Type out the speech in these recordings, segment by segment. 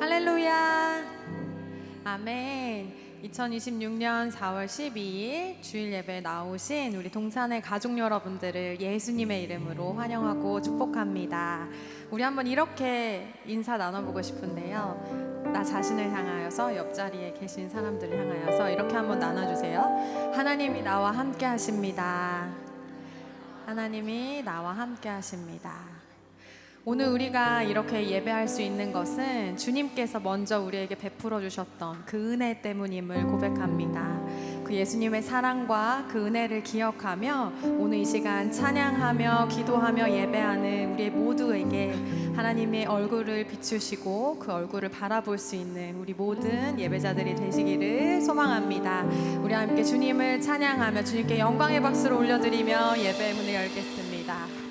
할렐루야. 아멘. 2026년 4월 12일 주일 예배에 나오신 우리 동산의 가족 여러분들을 예수님의 이름으로 환영하고 축복합니다. 우리 한번 이렇게 인사 나눠보고 싶은데요. 나 자신을 향하여서, 옆자리에 계신 사람들을 향하여서 이렇게 한번 나눠주세요. 하나님이 나와 함께 하십니다. 하나님이 나와 함께 하십니다. 오늘 우리가 이렇게 예배할 수 있는 것은 주님께서 먼저 우리에게 베풀어 주셨던 그 은혜 때문임을 고백합니다. 그 예수님의 사랑과 그 은혜를 기억하며 오늘 이 시간 찬양하며 기도하며 예배하는 우리 모두에게 하나님의 얼굴을 비추시고 그 얼굴을 바라볼 수 있는 우리 모든 예배자들이 되시기를 소망합니다. 우리 함께 주님을 찬양하며 주님께 영광의 박수를 올려드리며 예배의 문을 열겠습니다.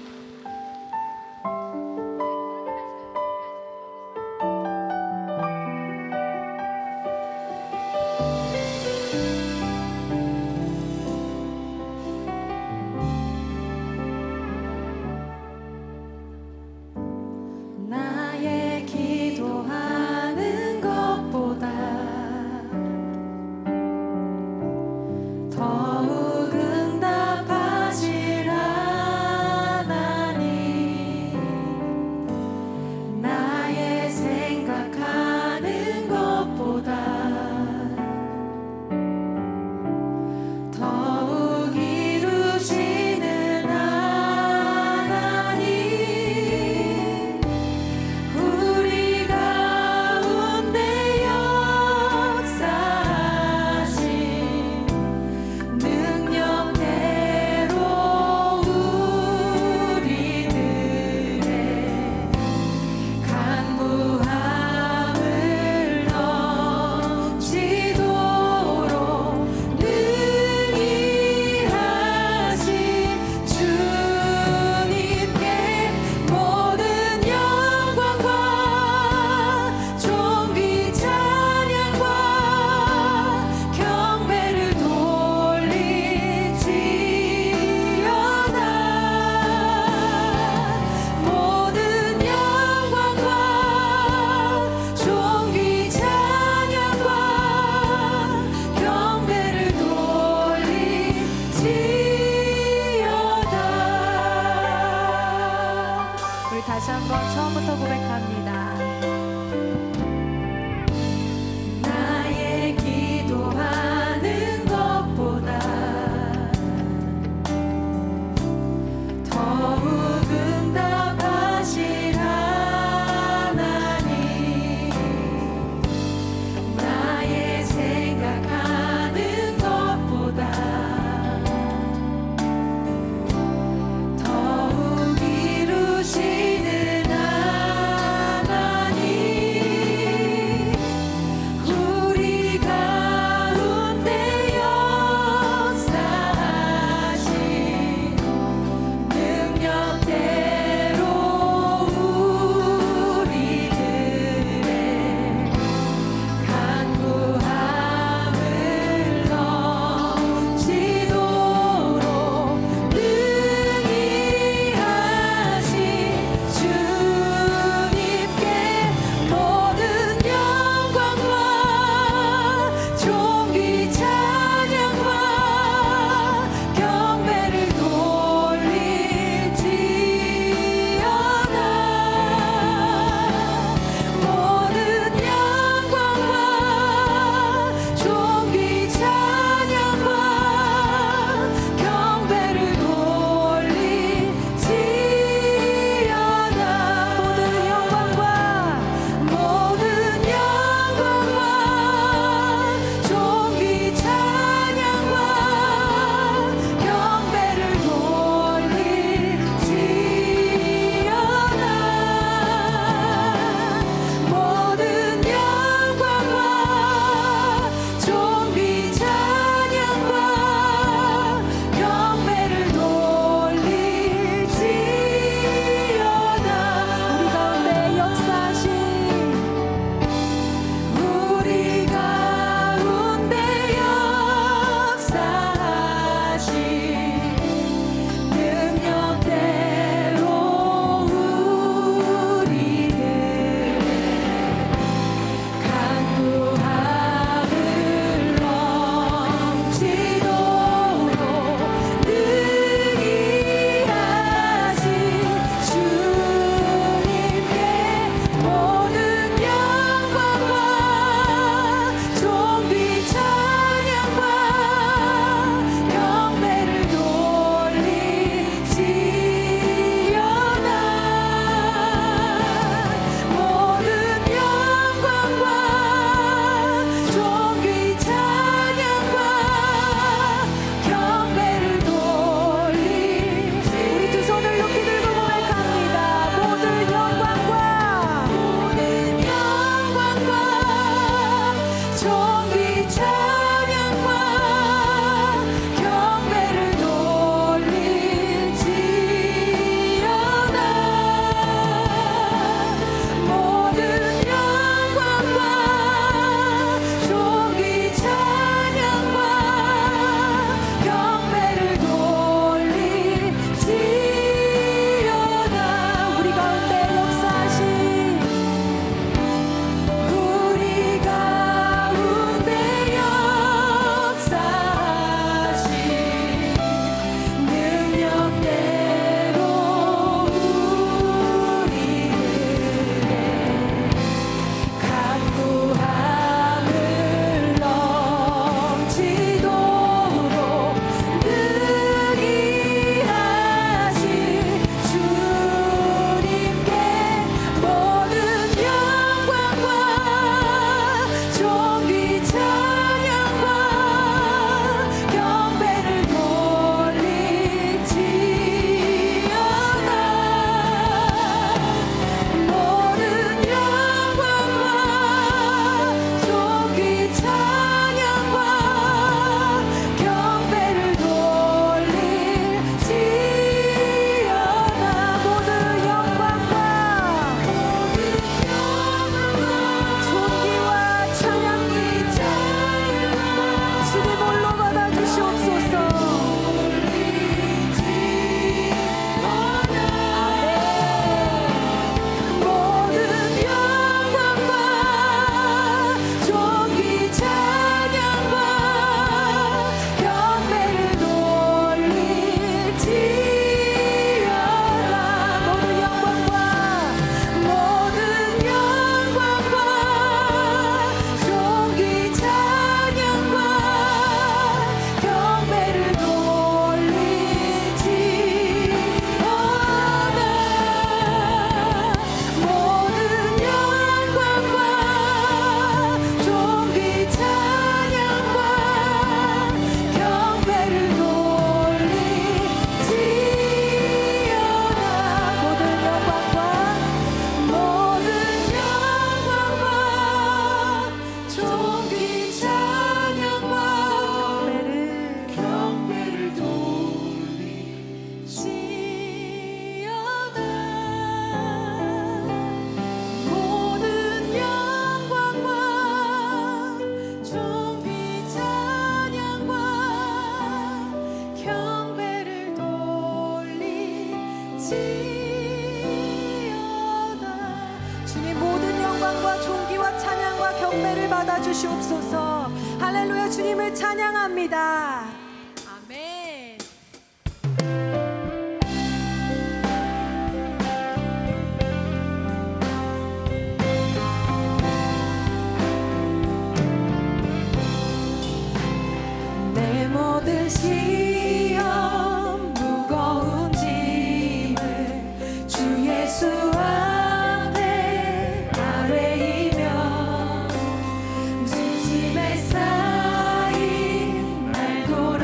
나의 기도하는 것보다 더욱 응답하실 하나님, 나의 생각하는 것보다 더욱 이루시는 하나님, 우리 가운데 역사하신 능력대로 우리들의 간구함을 넘치도록 능히 하신 주님께 모든 영광과 존귀 찬양과 경배를 돌리지어다. 모든 영광과 존귀 찬양과 경배를 돌리지어다. 우리 다시 한번 처음부터 고백합니다. 나의 기도하는 것보다 더욱 응답하실 하나님, 나의 생각하는 것보다 더욱 이루시는 하나님, 영광과 존귀와 찬양과 경배를 받아 주시옵소서. 할렐루야. 주님을 찬양합니다. 아멘. 내 모든 시험 무거운 짐을 주 예수 앞에 아뢰이며 무슨 짐에 쌓인 날도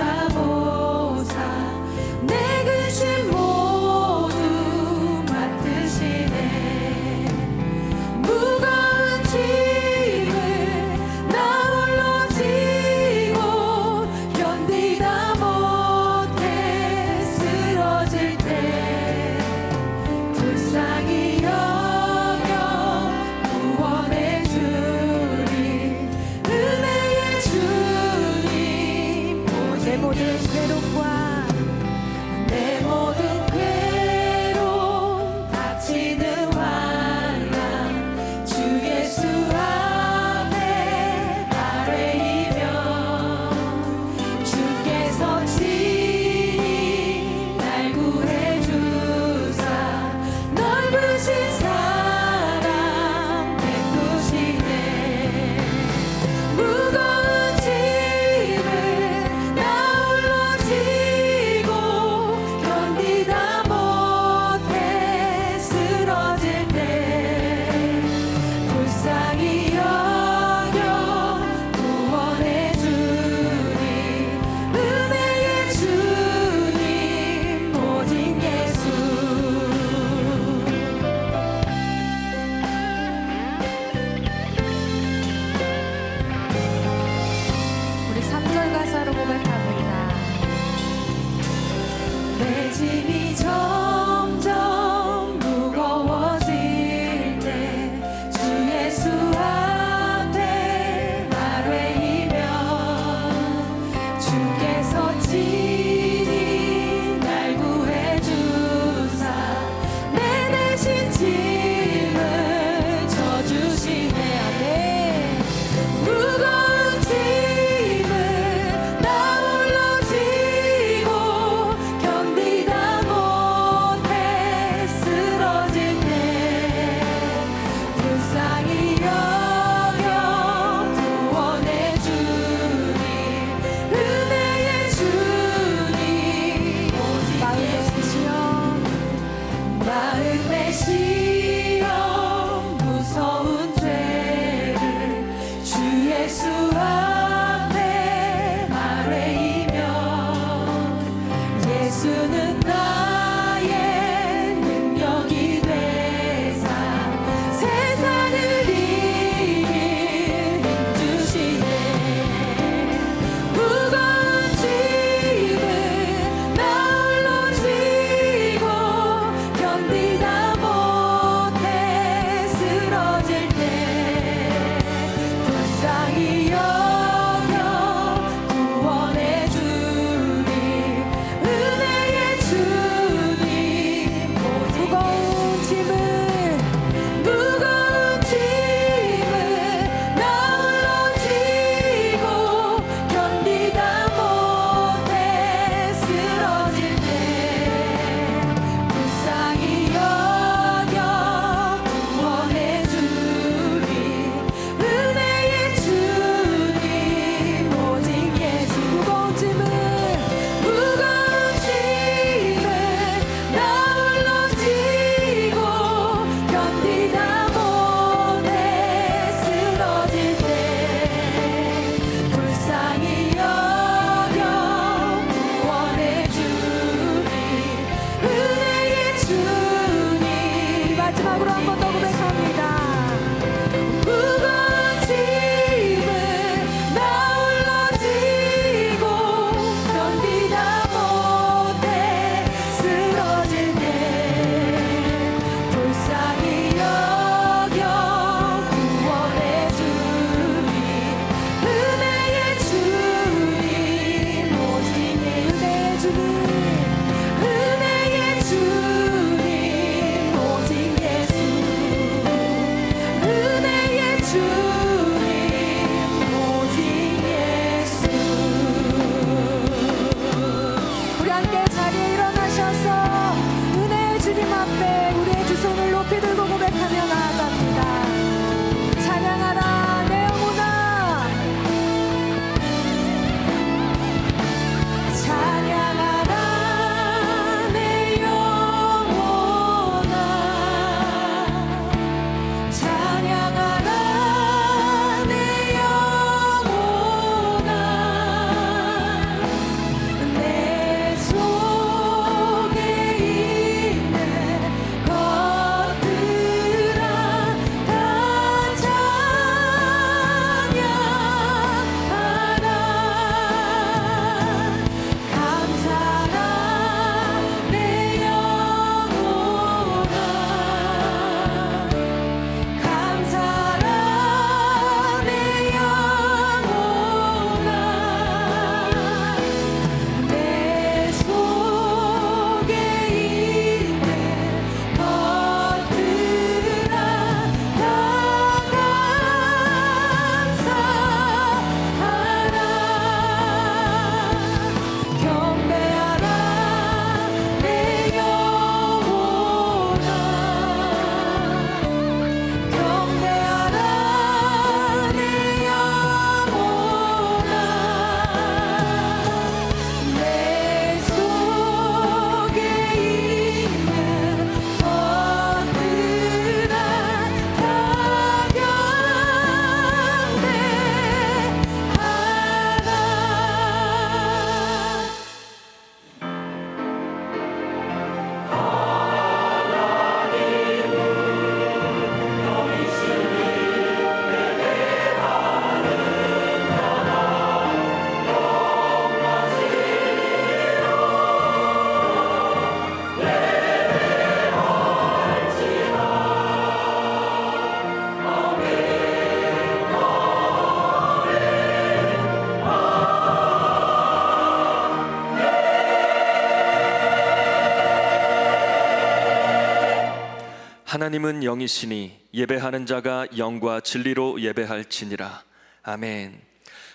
하나님은 영이시니 예배하는 자가 영과 진리로 예배할지니라. 아멘.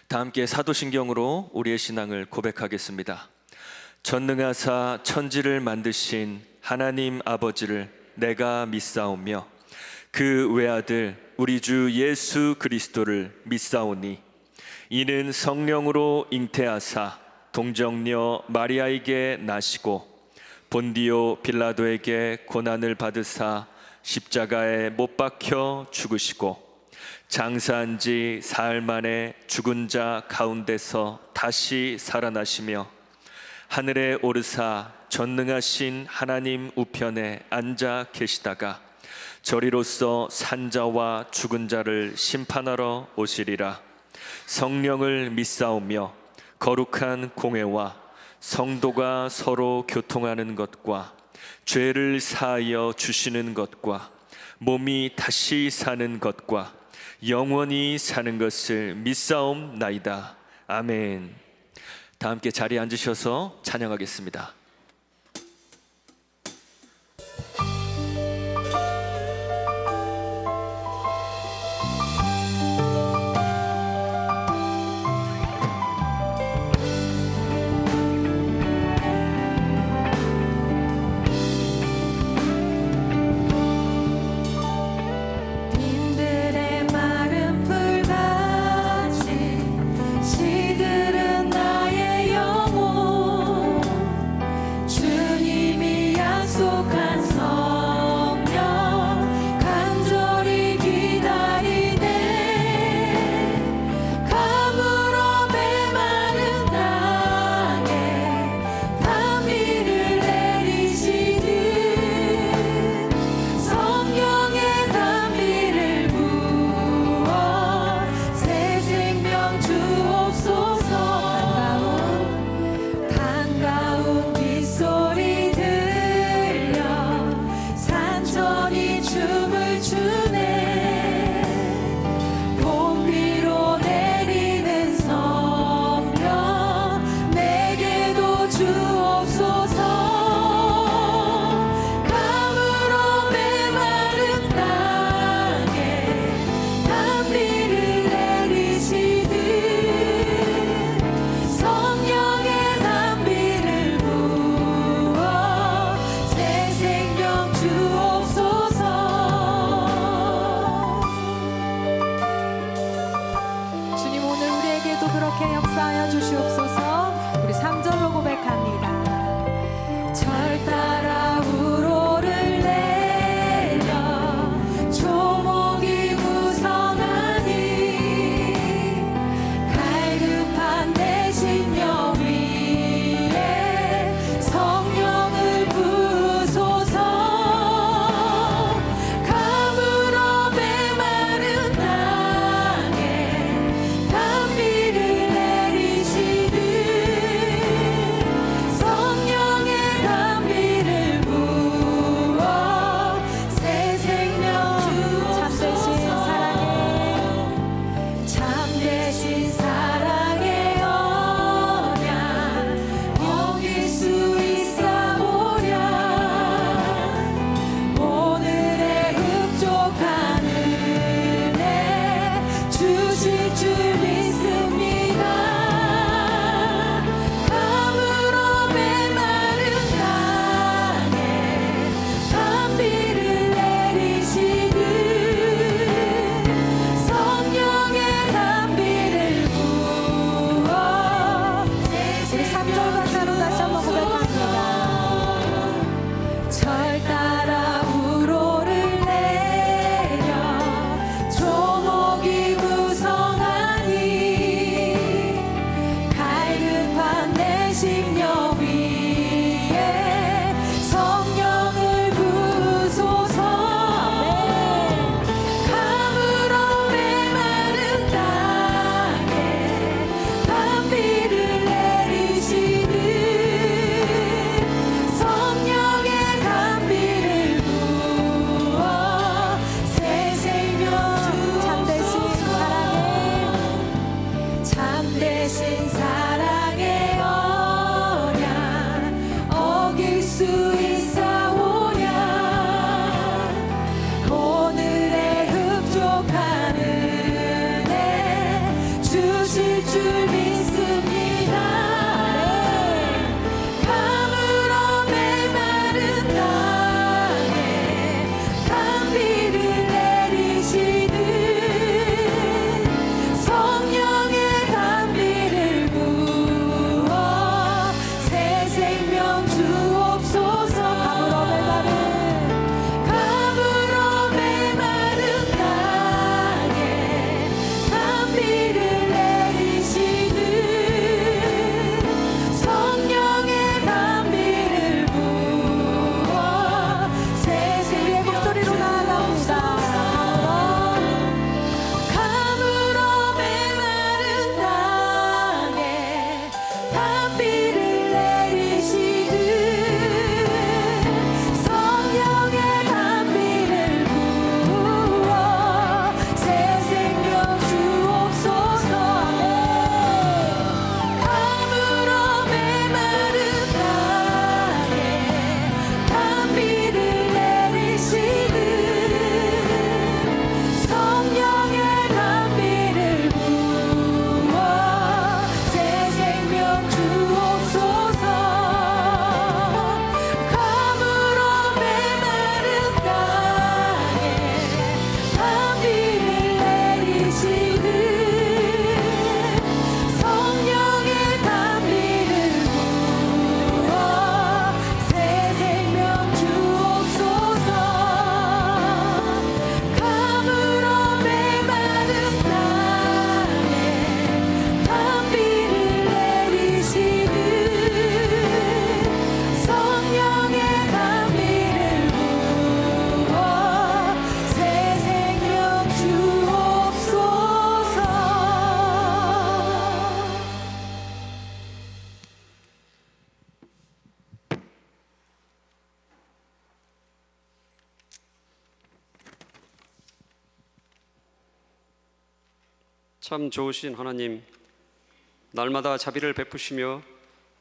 다 함께 사도신경으로 우리의 신앙을 고백하겠습니다. 전능하사 천지를 만드신 하나님 아버지를 내가 믿사오며 그 외아들 우리 주 예수 그리스도를 믿사오니 이는 성령으로 잉태하사 동정녀 마리아에게 나시고 본디오 빌라도에게 고난을 받으사 십자가에 못 박혀 죽으시고 장사한 지 사흘 만에 죽은 자 가운데서 다시 살아나시며 하늘에 오르사 전능하신 하나님 우편에 앉아 계시다가 저리로서 산자와 죽은 자를 심판하러 오시리라. 성령을 믿사오며 거룩한 공회와 성도가 서로 교통하는 것과 죄를 사하여 주시는 것과 몸이 다시 사는 것과 영원히 사는 것을 믿사옵나이다. 아멘. 다 함께 자리에 앉으셔서 찬양하겠습니다. 참 좋으신 하나님, 날마다 자비를 베푸시며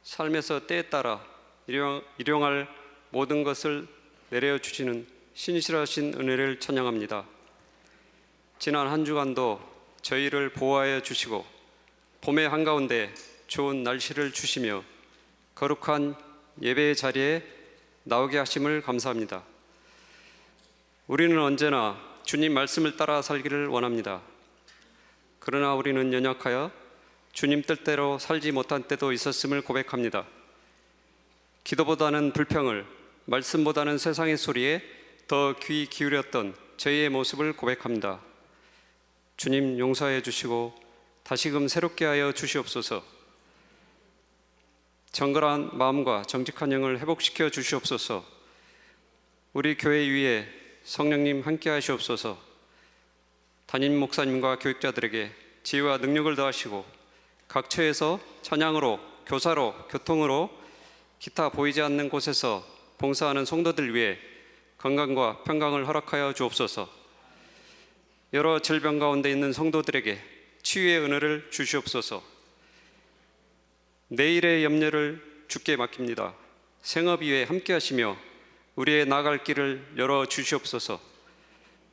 삶에서 때에 따라 일용할 모든 것을 내려주시는 신실하신 은혜를 찬양합니다. 지난 한 주간도 저희를 보호하여 주시고 봄의 한가운데 좋은 날씨를 주시며 거룩한 예배의 자리에 나오게 하심을 감사합니다. 우리는 언제나 주님 말씀을 따라 살기를 원합니다. 그러나 우리는 연약하여 주님 뜻대로 살지 못한 때도 있었음을 고백합니다. 기도보다는 불평을, 말씀보다는 세상의 소리에 더 귀 기울였던 저희의 모습을 고백합니다. 주님 용서해 주시고 다시금 새롭게 하여 주시옵소서. 정결한 마음과 정직한 영을 회복시켜 주시옵소서. 우리 교회 위에 성령님 함께 하시옵소서. 담임 목사님과 교육자들에게 지혜와 능력을 더하시고 각 처에서 찬양으로, 교사로, 교통으로 기타 보이지 않는 곳에서 봉사하는 성도들 위해 건강과 평강을 허락하여 주옵소서. 여러 질병 가운데 있는 성도들에게 치유의 은혜를 주시옵소서. 내일의 염려를 주께 맡깁니다. 생업 위에 함께 하시며 우리의 나갈 길을 열어 주시옵소서.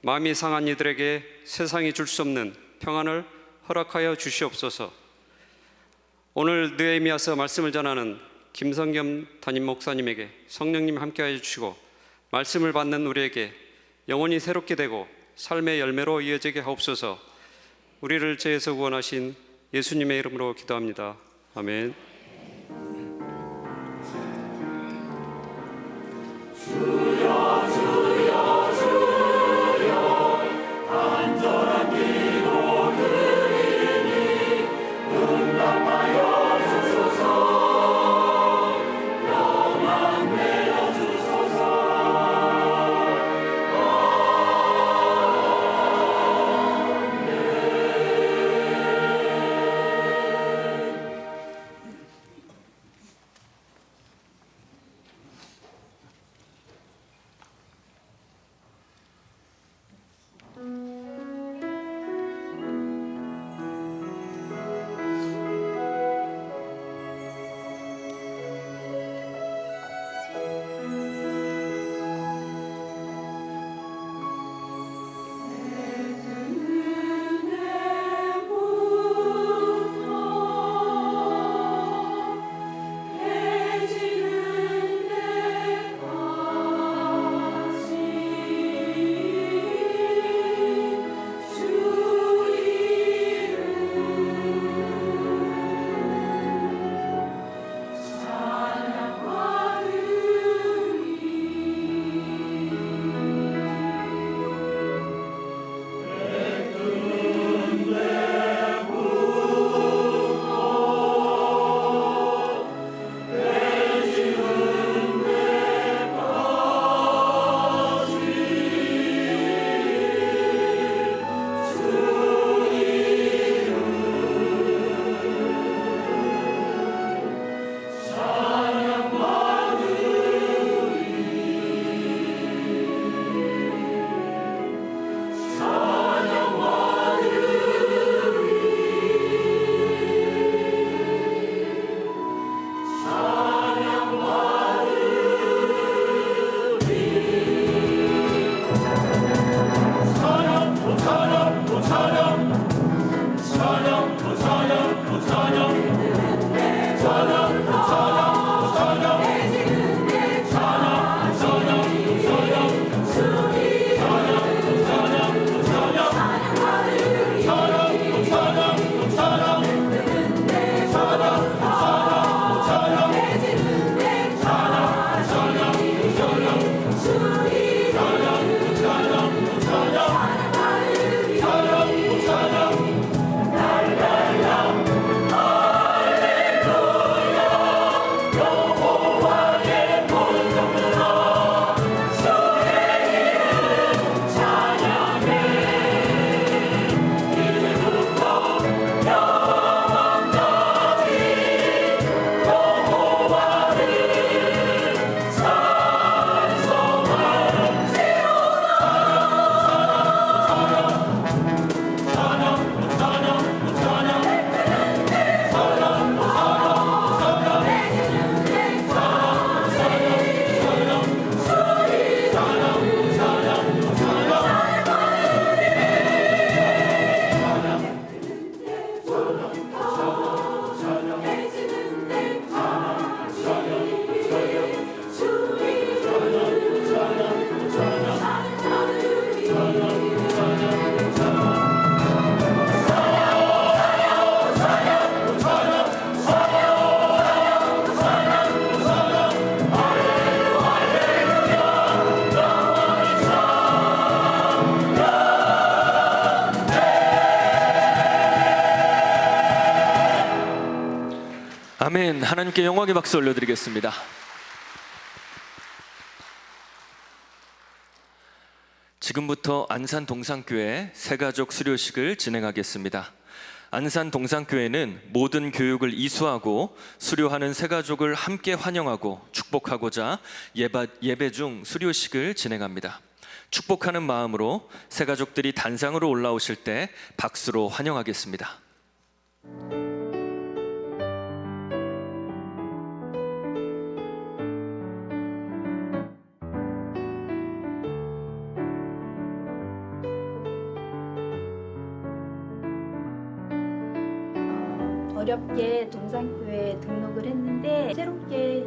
마음이 상한 이들에게 세상이 줄 수 없는 평안을 허락하여 주시옵소서. 오늘 느헤미야서 말씀을 전하는 김성겸 담임 목사님에게 성령님 함께하여 주시고 말씀을 받는 우리에게 영혼이 새롭게 되고 삶의 열매로 이어지게 하옵소서. 우리를 죄에서 구원하신 예수님의 이름으로 기도합니다. 아멘. 아멘. 하나님께 영광의 박수 올려드리겠습니다. 지금부터 안산 동산교회 새가족 수료식을 진행하겠습니다. 안산 동산교회는 모든 교육을 이수하고 수료하는 새가족을 함께 환영하고 축복하고자 예배 중 수료식을 진행합니다. 축복하는 마음으로 새가족들이 단상으로 올라오실 때 박수로 환영하겠습니다. 어렵게 동산교회에 등록을 했는데 새롭게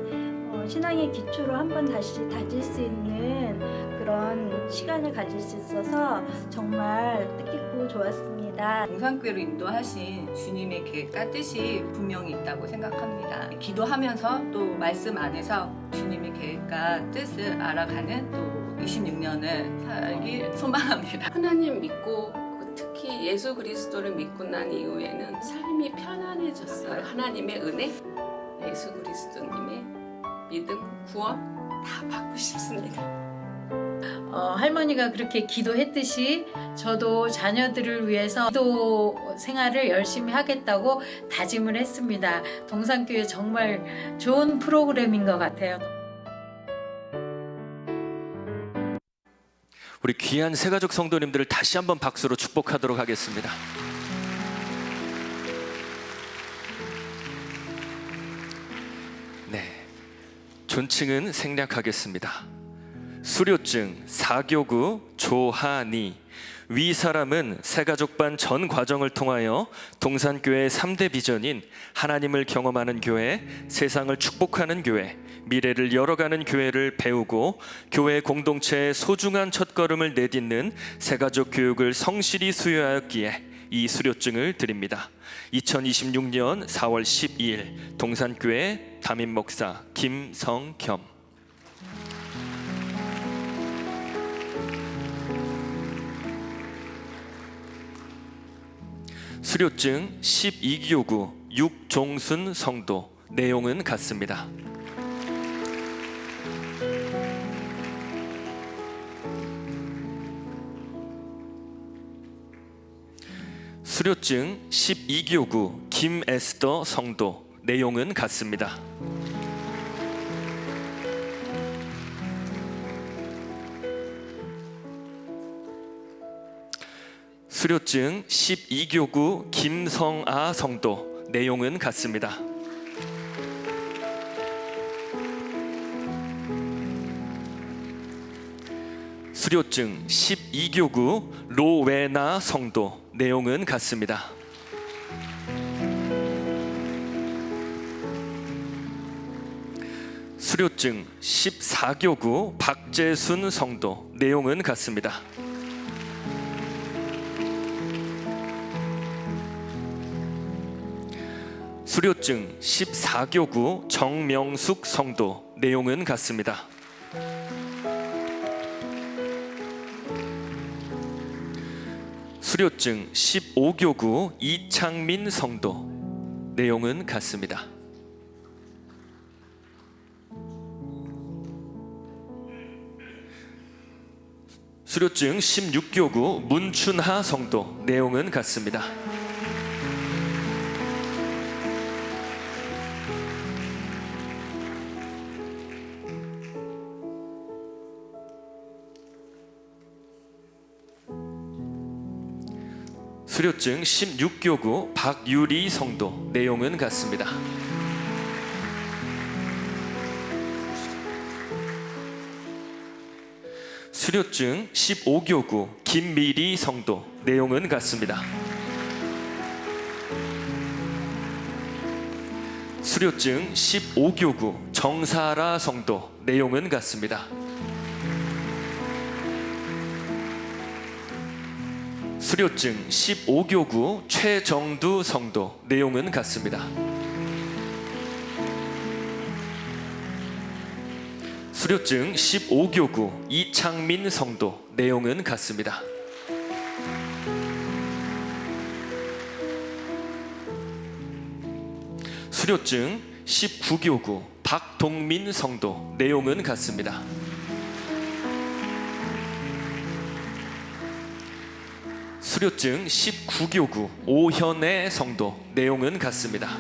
신앙의 기초로 한번 다시 다질 수 있는 그런 시간을 가질 수 있어서 정말 뜻깊고 좋았습니다. 동산교회로 인도하신 주님의 계획과 뜻이 분명히 있다고 생각합니다. 기도하면서 또 말씀 안에서 주님의 계획과 뜻을 알아가는 또 26년을 살길 소망합니다. 하나님 믿고 특히 예수 그리스도를 믿고 난 이후에는 삶이 편안해졌어요. 하나님의 은혜, 예수 그리스도님의 믿음, 구원 다 받고 싶습니다. 할머니가 그렇게 기도했듯이 저도 자녀들을 위해서 기도 생활을 열심히 하겠다고 다짐을 했습니다. 동산교회 정말 좋은 프로그램인 것 같아요. 우리 귀한 새가족 성도님들을 다시 한번 박수로 축복하도록 하겠습니다. 네, 존칭은 생략하겠습니다. 수료증 4교구 조하니. 위 사람은 새가족반 전 과정을 통하여 동산교회의 3대 비전인 하나님을 경험하는 교회, 세상을 축복하는 교회, 미래를 열어가는 교회를 배우고 교회 공동체의 소중한 첫걸음을 내딛는 새가족 교육을 성실히 수여하였기에 이 수료증을 드립니다. 2026년 4월 12일 동산교회 담임목사 김성겸. 수료증 12교구 육종순 성도. 내용은 같습니다. 수료증 12교구 김에스더 성도. 내용은 같습니다. 수료증 12교구 김성아 성도. 내용은 같습니다. 수료증 12교구 로웨나 성도. 내용은 같습니다. 수료증 14교구 박재순 성도. 내용은 같습니다. 수료증 14교구 정명숙 성도. 내용은 같습니다. 수료증 15교구 이창민 성도. 내용은 같습니다. 수료증 16교구 문춘하 성도. 내용은 같습니다. 수료증 16교구 박유리 성도. 내용은 같습니다. 수료증 15교구 김미리 성도. 내용은 같습니다. 수료증 15교구 정사라 성도. 내용은 같습니다. 수료증 15교구 최정두 성도. 내용은 같습니다. 수료증 15교구 이창민 성도. 내용은 같습니다. 수료증 19교구 박동민 성도. 내용은 같습니다. 수료증 19교구 오현애 성도. 내용은 같습니다.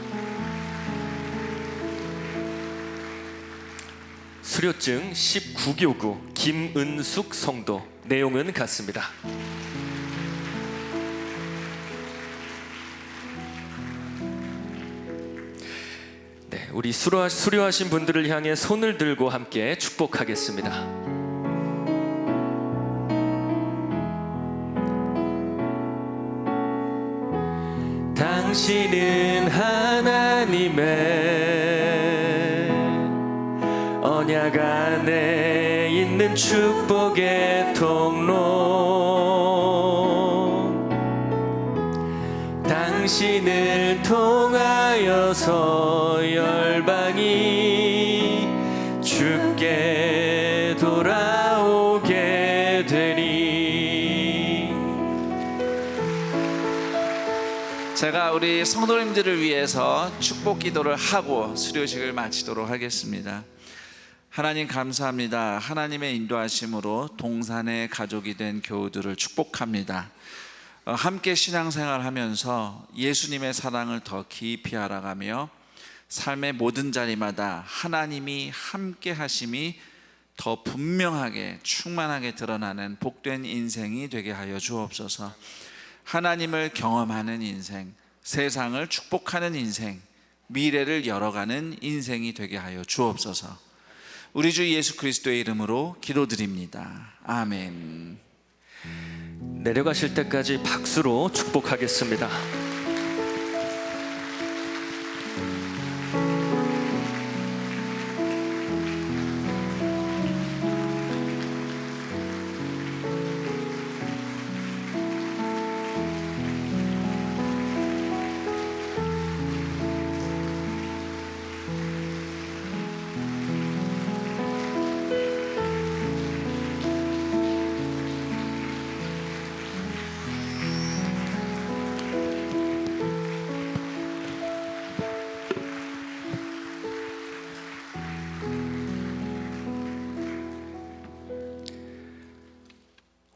수료증 19교구 김은숙 성도. 내용은 같습니다. 네, 우리 수료하신 분들을 향해 손을 들고 함께 축복하겠습니다. 당신은 하나님의 언약 안에 있는 축복의 통로, 당신을 통하여서 열방이 주께 돌아오게 되리. 제가 우리 성도님들을 위해서 축복 기도를 하고 수료식을 마치도록 하겠습니다. 하나님 감사합니다. 하나님의 인도하심으로 동산의 가족이 된 교우들을 축복합니다. 함께 신앙생활하면서 예수님의 사랑을 더 깊이 알아가며 삶의 모든 자리마다 하나님이 함께 하심이 더 분명하게 충만하게 드러나는 복된 인생이 되게 하여 주옵소서. 하나님을 경험하는 인생, 세상을 축복하는 인생, 미래를 열어가는 인생이 되게 하여 주옵소서. 우리 주 예수 그리스도의 이름으로 기도드립니다. 아멘. 내려가실 때까지 박수로 축복하겠습니다.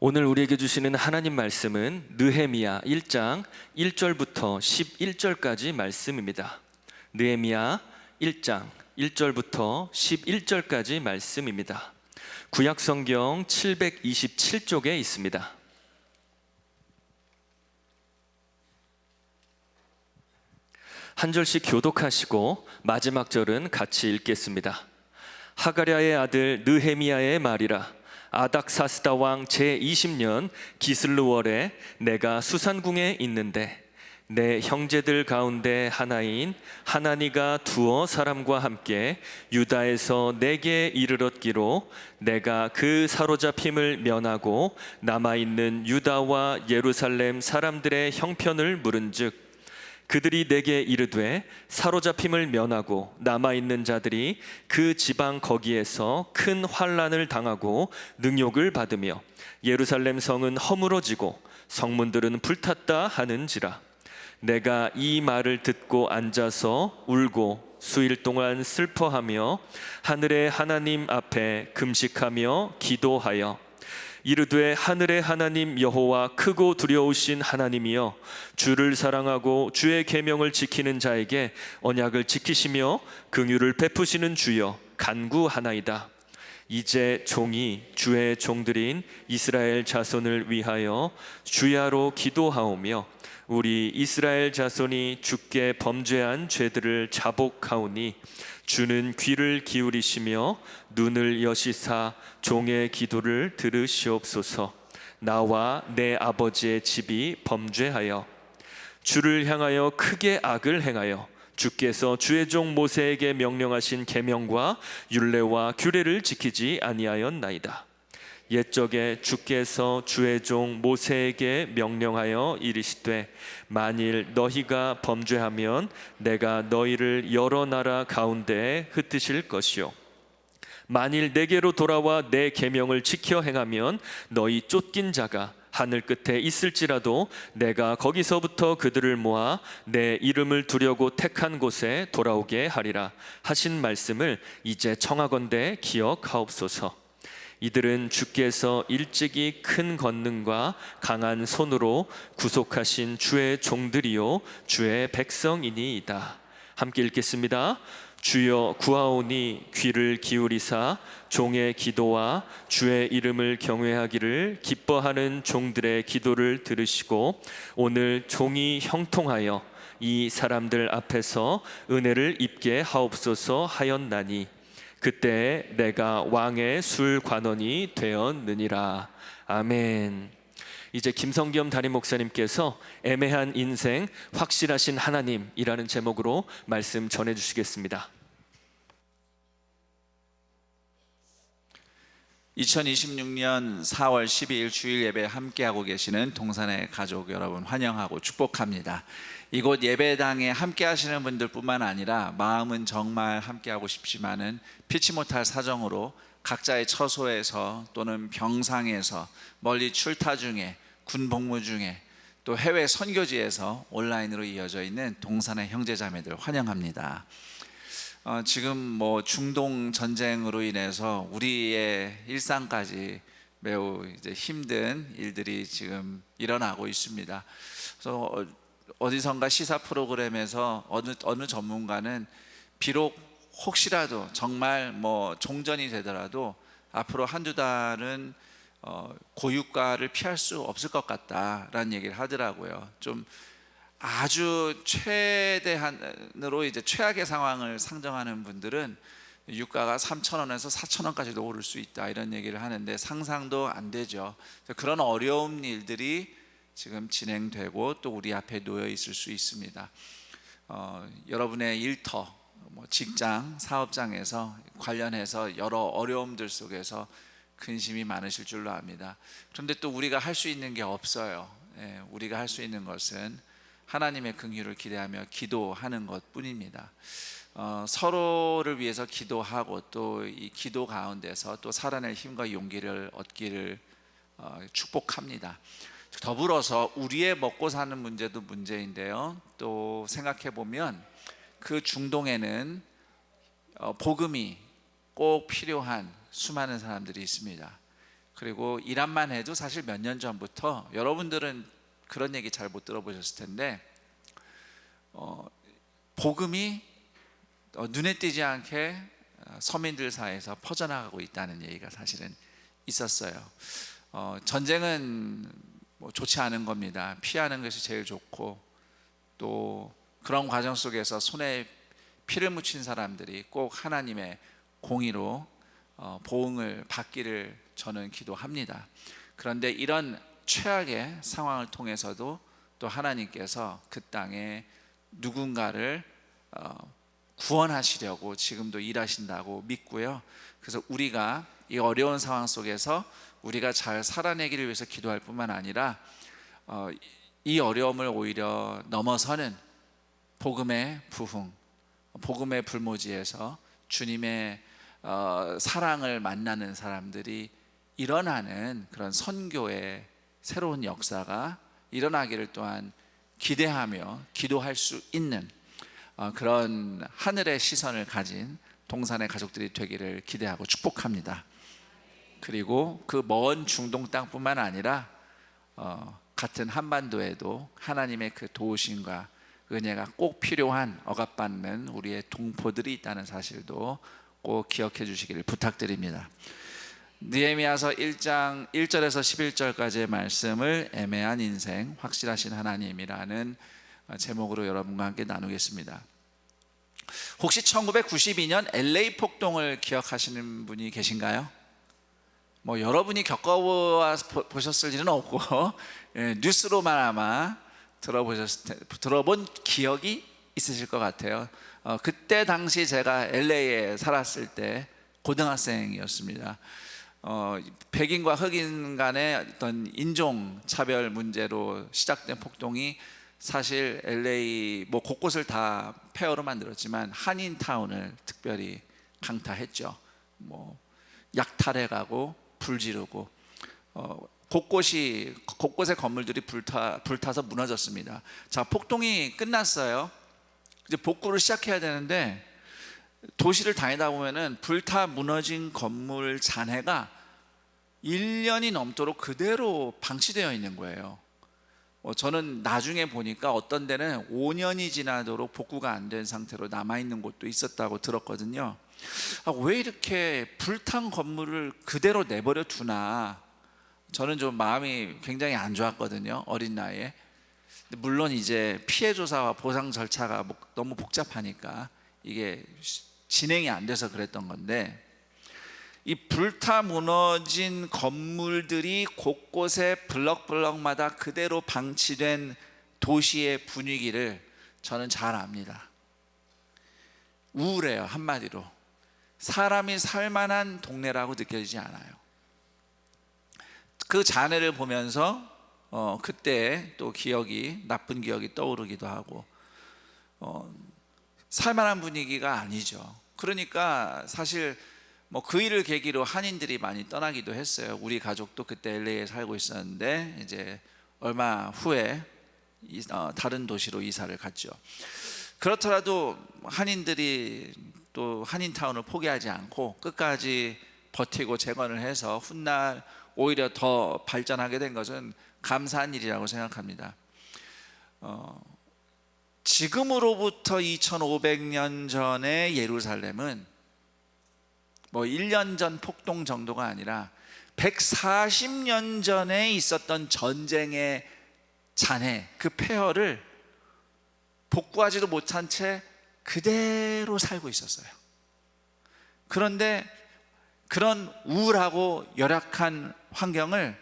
오늘 우리에게 주시는 하나님 말씀은 느헤미야 1장 1절부터 11절까지 말씀입니다. 느헤미야 1장 1절부터 11절까지 말씀입니다. 구약성경 727쪽에 있습니다. 한 절씩 교독하시고 마지막 절은 같이 읽겠습니다. 하가랴의 아들 느헤미야의 말이라. 아닥사스다 왕 제20년 기슬루월에 내가 수산궁에 있는데 내 형제들 가운데 하나인 하나니가 두어 사람과 함께 유다에서 내게 이르렀기로 내가 그 사로잡힘을 면하고 남아있는 유다와 예루살렘 사람들의 형편을 물은즉 그들이 내게 이르되 사로잡힘을 면하고 남아있는 자들이 그 지방 거기에서 큰 환난을 당하고 능욕을 받으며 예루살렘 성은 허물어지고 성문들은 불탔다 하는지라. 내가 이 말을 듣고 앉아서 울고 수일 동안 슬퍼하며 하늘의 하나님 앞에 금식하며 기도하여 이르되 하늘의 하나님 여호와 크고 두려우신 하나님이여 주를 사랑하고 주의 계명을 지키는 자에게 언약을 지키시며 긍휼을 베푸시는 주여 간구하나이다. 이제 종이 주의 종들인 이스라엘 자손을 위하여 주야로 기도하오며 우리 이스라엘 자손이 주께 범죄한 죄들을 자복하오니 주는 귀를 기울이시며 눈을 여시사 종의 기도를 들으시옵소서. 나와 내 아버지의 집이 범죄하여 주를 향하여 크게 악을 행하여 주께서 주의 종 모세에게 명령하신 계명과 율례와 규례를 지키지 아니하였나이다. 옛적에 주께서 주의 종 모세에게 명령하여 이르시되 만일 너희가 범죄하면 내가 너희를 여러 나라 가운데에 흩으실 것이요 만일 내게로 돌아와 내 계명을 지켜 행하면 너희 쫓긴 자가 하늘 끝에 있을지라도 내가 거기서부터 그들을 모아 내 이름을 두려고 택한 곳에 돌아오게 하리라 하신 말씀을 이제 청하건대 기억하옵소서. 이들은 주께서 일찍이 큰 권능과 강한 손으로 구속하신 주의 종들이요 주의 백성이니이다. 함께 읽겠습니다. 주여 구하오니 귀를 기울이사 종의 기도와 주의 이름을 경외하기를 기뻐하는 종들의 기도를 들으시고 오늘 종이 형통하여 이 사람들 앞에서 은혜를 입게 하옵소서 하였나니 그때 내가 왕의 술관원이 되었느니라. 아멘. 이제 김성겸 담임 목사님께서 애매한 인생 확실하신 하나님이라는 제목으로 말씀 전해주시겠습니다. 2026년 4월 12일 주일 예배 함께하고 계시는 동산의 가족 여러분 환영하고 축복합니다. 이곳 예배당에 함께하시는 분들뿐만 아니라 마음은 정말 함께하고 싶지만은 피치 못할 사정으로 각자의 처소에서 또는 병상에서 멀리 출타 중에 군 복무 중에 또 해외 선교지에서 온라인으로 이어져 있는 동산의 형제자매들 환영합니다. 지금 뭐 중동 전쟁으로 인해서 우리의 일상까지 매우 이제 힘든 일들이 지금 일어나고 있습니다. 그래서 어디선가 시사 프로그램에서 어느 전문가는 비록 혹시라도 정말 뭐 종전이 되더라도 앞으로 한두 달은 고유가를 피할 수 없을 것 같다라는 얘기를 하더라고요. 좀 아주 최대한으로 이제 최악의 상황을 상정하는 분들은 유가가 3,000원에서 4,000원까지도 오를 수 있다 이런 얘기를 하는데 상상도 안 되죠. 그런 어려운 일들이 지금 진행되고 또 우리 앞에 놓여 있을 수 있습니다. 여러분의 일터, 직장, 사업장에서 관련해서 여러 어려움들 속에서 근심이 많으실 줄로 압니다. 그런데 또 우리가 할 수 있는 게 없어요. 우리가 할 수 있는 것은 하나님의 긍휼을 기대하며 기도하는 것뿐입니다. 서로를 위해서 기도하고 또 이 기도 가운데서 또 살아낼 힘과 용기를 얻기를 축복합니다. 더불어서 우리의 먹고 사는 문제도 문제인데요. 또 생각해 보면 그 중동에는 복음이 꼭 필요한 수많은 사람들이 있습니다. 그리고 이란만 해도 사실 몇 년 전부터 여러분들은 그런 얘기 잘 못 들어보셨을 텐데 복음이 눈에 띄지 않게 서민들 사이에서 퍼져나가고 있다는 얘기가 사실은 있었어요. 전쟁은 뭐 좋지 않은 겁니다. 피하는 것이 제일 좋고 또 그런 과정 속에서 손에 피를 묻힌 사람들이 꼭 하나님의 공의로 보응을 받기를 저는 기도합니다. 그런데 이런 최악의 상황을 통해서도 또 하나님께서 그 땅에 누군가를 구원하시려고 지금도 일하신다고 믿고요. 그래서 우리가 이 어려운 상황 속에서 우리가 잘 살아내기를 위해서 기도할 뿐만 아니라 이 어려움을 오히려 넘어서는 복음의 부흥, 복음의 불모지에서 주님의 사랑을 만나는 사람들이 일어나는 그런 선교의 새로운 역사가 일어나기를 또한 기대하며 기도할 수 있는 그런 하늘의 시선을 가진 동산의 가족들이 되기를 기대하고 축복합니다. 그리고 그 먼 중동 땅뿐만 아니라 같은 한반도에도 하나님의 그 도우심과 은혜가 꼭 필요한 억압받는 우리의 동포들이 있다는 사실도 꼭 기억해 주시기를 부탁드립니다. 느헤미야서 1장 1절에서 11절까지의 말씀을 애매한 인생 확실하신 하나님이라는 제목으로 여러분과 함께 나누겠습니다. 혹시 1992년 LA 폭동을 기억하시는 분이 계신가요? 뭐 여러분이 겪어보셨을 일은 없고 뉴스로만 아마 들어본 기억이 있으실 것 같아요. 그때 당시 제가 LA에 살았을 때 고등학생이었습니다. 백인과 흑인 간의 어떤 인종 차별 문제로 시작된 폭동이 사실 LA 뭐 곳곳을 다 폐허로 만들었지만 한인타운을 특별히 강타했죠. 뭐 약탈해가고 불 지르고 곳곳의 건물들이 불타서 무너졌습니다. 자, 폭동이 끝났어요. 이제 복구를 시작해야 되는데 도시를 다니다 보면은 불타 무너진 건물 잔해가 1년이 넘도록 그대로 방치되어 있는 거예요. 저는 나중에 보니까 어떤 데는 5년이 지나도록 복구가 안 된 상태로 남아있는 곳도 있었다고 들었거든요. 왜 이렇게 불탄 건물을 그대로 내버려 두나, 저는 좀 마음이 굉장히 안 좋았거든요, 어린 나이에. 물론 이제 피해 조사와 보상 절차가 너무 복잡하니까 이게 진행이 안 돼서 그랬던 건데, 이 불타 무너진 건물들이 곳곳에 블럭블럭마다 그대로 방치된 도시의 분위기를 저는 잘 압니다. 우울해요. 한마디로 사람이 살만한 동네라고 느껴지지 않아요. 그 잔해를 보면서 그때 또 나쁜 기억이 떠오르기도 하고, 살만한 분위기가 아니죠. 그러니까 사실 그 일을 계기로 한인들이 많이 떠나기도 했어요. 우리 가족도 그때 LA에 살고 있었는데 이제 얼마 후에 다른 도시로 이사를 갔죠. 그렇더라도 한인들이 또 한인타운을 포기하지 않고 끝까지 버티고 재건을 해서 훗날 오히려 더 발전하게 된 것은 감사한 일이라고 생각합니다. 지금으로부터 2500년 전의 예루살렘은 1년 전 폭동 정도가 아니라 140년 전에 있었던 전쟁의 잔해, 그 폐허를 복구하지도 못한 채 그대로 살고 있었어요. 그런데 그런 우울하고 열악한 환경을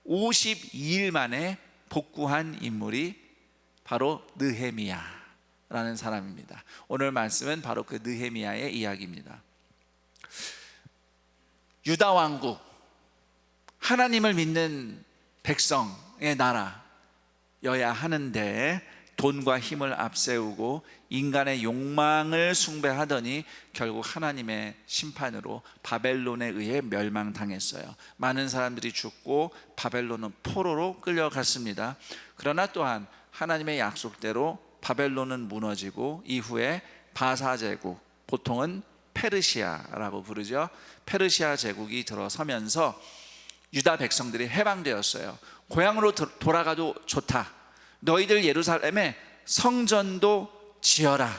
52일 만에 복구한 인물이 바로 느헤미야라는 사람입니다. 오늘 말씀은 바로 그 느헤미야의 이야기입니다. 유다 왕국, 하나님을 믿는 백성의 나라여야 하는데 돈과 힘을 앞세우고 인간의 욕망을 숭배하더니 결국 하나님의 심판으로 바벨론에 의해 멸망당했어요. 많은 사람들이 죽고 바벨론은 포로로 끌려갔습니다. 그러나 또한 하나님의 약속대로 바벨론은 무너지고 이후에 바사 제국, 보통은 페르시아라고 부르죠. 페르시아 제국이 들어서면서 유다 백성들이 해방되었어요. 고향으로 돌아가도 좋다. 너희들 예루살렘에 성전도 지어라.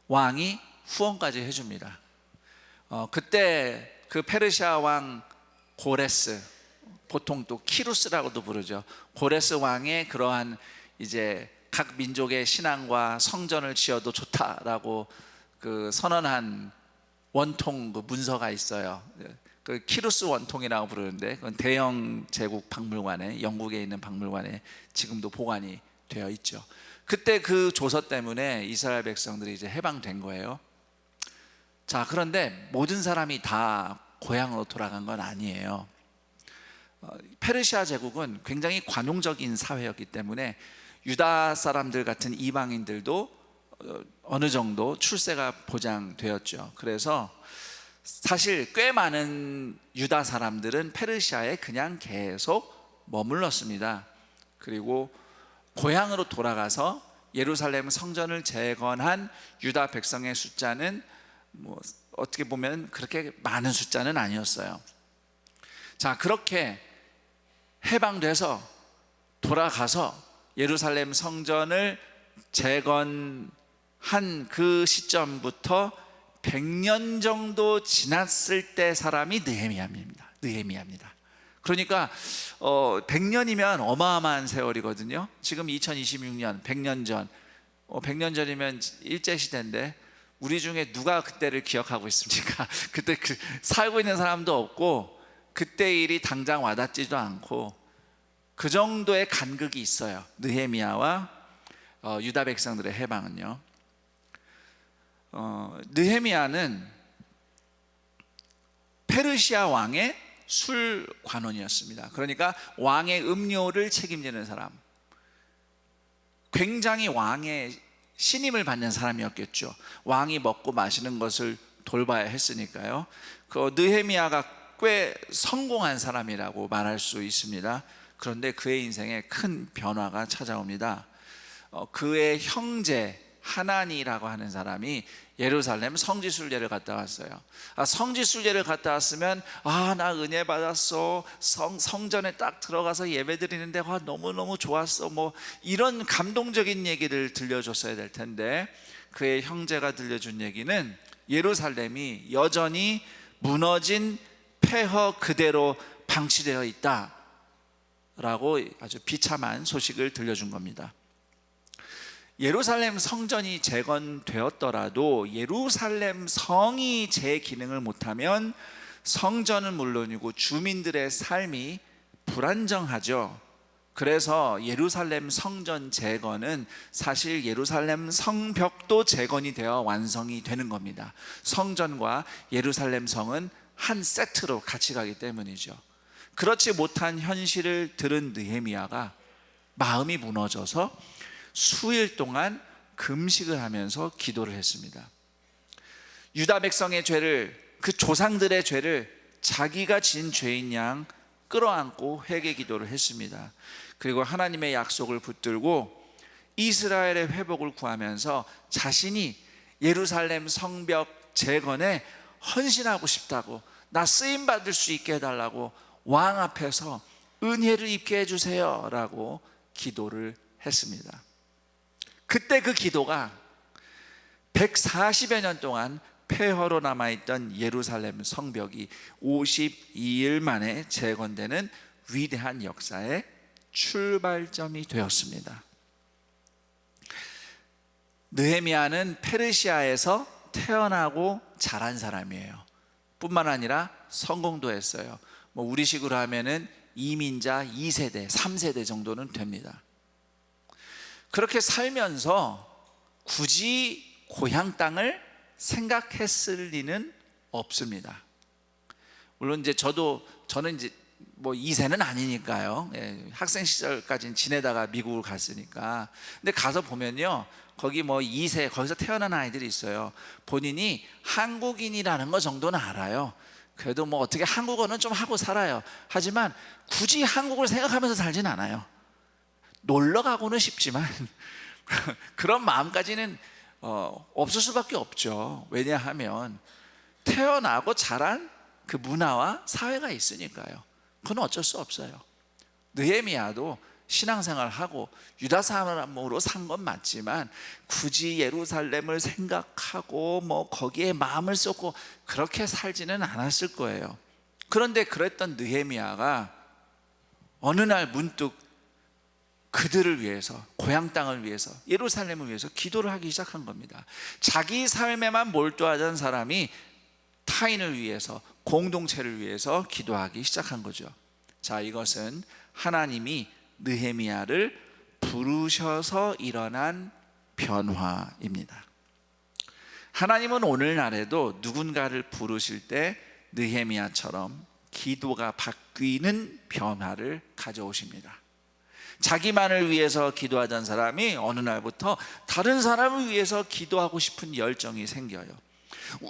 왕이 후원까지 해줍니다. 그때 그 페르시아 왕 고레스, 보통 또 키루스라고도 부르죠. 고레스 왕의 그러한 이제 각 민족의 신앙과 성전을 지어도 좋다라고 그 선언한 원통 그 문서가 있어요. 그 키루스 원통이라고 부르는데 그건 대영 제국 박물관에, 영국에 있는 박물관에 지금도 보관이 되어 있죠. 그때 그 조서 때문에 이스라엘 백성들이 이제 해방된 거예요. 자, 그런데 모든 사람이 다 고향으로 돌아간 건 아니에요. 페르시아 제국은 굉장히 관용적인 사회였기 때문에 유다 사람들 같은 이방인들도 어느 정도 출세가 보장되었죠. 그래서 사실 꽤 많은 유다 사람들은 페르시아에 그냥 계속 머물렀습니다. 그리고 고향으로 돌아가서 예루살렘 성전을 재건한 유다 백성의 숫자는 어떻게 보면 그렇게 많은 숫자는 아니었어요. 자, 그렇게 해방돼서 돌아가서 예루살렘 성전을 재건한 그 시점부터 100년 정도 지났을 때 사람이 느헤미야입니다. 그러니까 100년이면 어마어마한 세월이거든요. 지금 2026년, 100년 전, 100년 전이면 일제시대인데 우리 중에 누가 그때를 기억하고 있습니까? 그때 살고 있는 사람도 없고 그때 일이 당장 와닿지도 않고 그 정도의 간극이 있어요. 느헤미야와 유다 백성들의 해방은요. 느헤미야는 페르시아 왕의 술 관원이었습니다. 그러니까 왕의 음료를 책임지는 사람, 굉장히 왕의 신임을 받는 사람이었겠죠. 왕이 먹고 마시는 것을 돌봐야 했으니까요. 그 느헤미야가 꽤 성공한 사람이라고 말할 수 있습니다. 그런데 그의 인생에 큰 변화가 찾아옵니다. 그의 형제 하나니라고 하는 사람이 예루살렘 성지순례를 갔다 왔어요. 성지순례를 갔다 왔으면 나 은혜 받았어, 성전에 딱 들어가서 예배 드리는데 너무너무 좋았어, 뭐 이런 감동적인 얘기를 들려줬어야 될 텐데, 그의 형제가 들려준 얘기는 예루살렘이 여전히 무너진 폐허 그대로 방치되어 있다라고 아주 비참한 소식을 들려준 겁니다. 예루살렘 성전이 재건되었더라도 예루살렘 성이 제 기능을 못하면 성전은 물론이고 주민들의 삶이 불안정하죠. 그래서 예루살렘 성전 재건은 사실 예루살렘 성벽도 재건이 되어 완성이 되는 겁니다. 성전과 예루살렘 성은 한 세트로 같이 가기 때문이죠. 그렇지 못한 현실을 들은 느헤미야가 마음이 무너져서 수일 동안 금식을 하면서 기도를 했습니다. 유다 백성의 죄를, 그 조상들의 죄를 자기가 진 죄인 양 끌어안고 회개 기도를 했습니다. 그리고 하나님의 약속을 붙들고 이스라엘의 회복을 구하면서 자신이 예루살렘 성벽 재건에 헌신하고 싶다고, 나 쓰임 받을 수 있게 해달라고 왕 앞에서 은혜를 입게 해주세요 라고 기도를 했습니다. 그때 그 기도가 140여 년 동안 폐허로 남아있던 예루살렘 성벽이 52일 만에 재건되는 위대한 역사의 출발점이 되었습니다. 느헤미야는 페르시아에서 태어나고 자란 사람이에요. 뿐만 아니라 성공도 했어요. 우리식으로 하면은 이민자 2세대, 3세대 정도는 됩니다. 그렇게 살면서 굳이 고향 땅을 생각했을 리는 없습니다. 물론 이제 저는 이제 2세는 아니니까요. 학생 시절까지는 지내다가 미국을 갔으니까. 근데 가서 보면요, 거기 2세, 거기서 태어난 아이들이 있어요. 본인이 한국인이라는 거 정도는 알아요. 그래도 어떻게 한국어는 좀 하고 살아요. 하지만 굳이 한국을 생각하면서 살진 않아요. 놀러 가고는 싶지만 그런 마음까지는 없을 수밖에 없죠. 왜냐하면 태어나고 자란 그 문화와 사회가 있으니까요. 그건 어쩔 수 없어요. 느헤미야도 신앙생활하고 유다 사람으로 산 건 맞지만 굳이 예루살렘을 생각하고 거기에 마음을 쏟고 그렇게 살지는 않았을 거예요. 그런데 그랬던 느헤미야가 어느 날 문득 그들을 위해서, 고향 땅을 위해서, 예루살렘을 위해서 기도를 하기 시작한 겁니다. 자기 삶에만 몰두하던 사람이 타인을 위해서, 공동체를 위해서 기도하기 시작한 거죠. 자, 이것은 하나님이 느헤미야를 부르셔서 일어난 변화입니다. 하나님은 오늘날에도 누군가를 부르실 때 느헤미야처럼 기도가 바뀌는 변화를 가져오십니다. 자기만을 위해서 기도하던 사람이 어느 날부터 다른 사람을 위해서 기도하고 싶은 열정이 생겨요.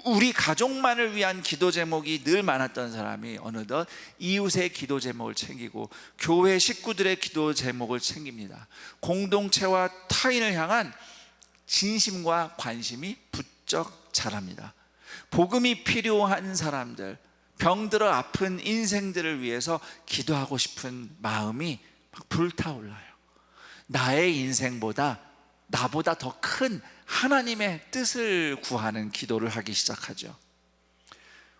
우리 가족만을 위한 기도 제목이 늘 많았던 사람이 어느덧 이웃의 기도 제목을 챙기고 교회 식구들의 기도 제목을 챙깁니다. 공동체와 타인을 향한 진심과 관심이 부쩍 자랍니다. 복음이 필요한 사람들, 병들어 아픈 인생들을 위해서 기도하고 싶은 마음이 막 불타올라요. 나의 인생보다 나보다 더 큰 하나님의 뜻을 구하는 기도를 하기 시작하죠.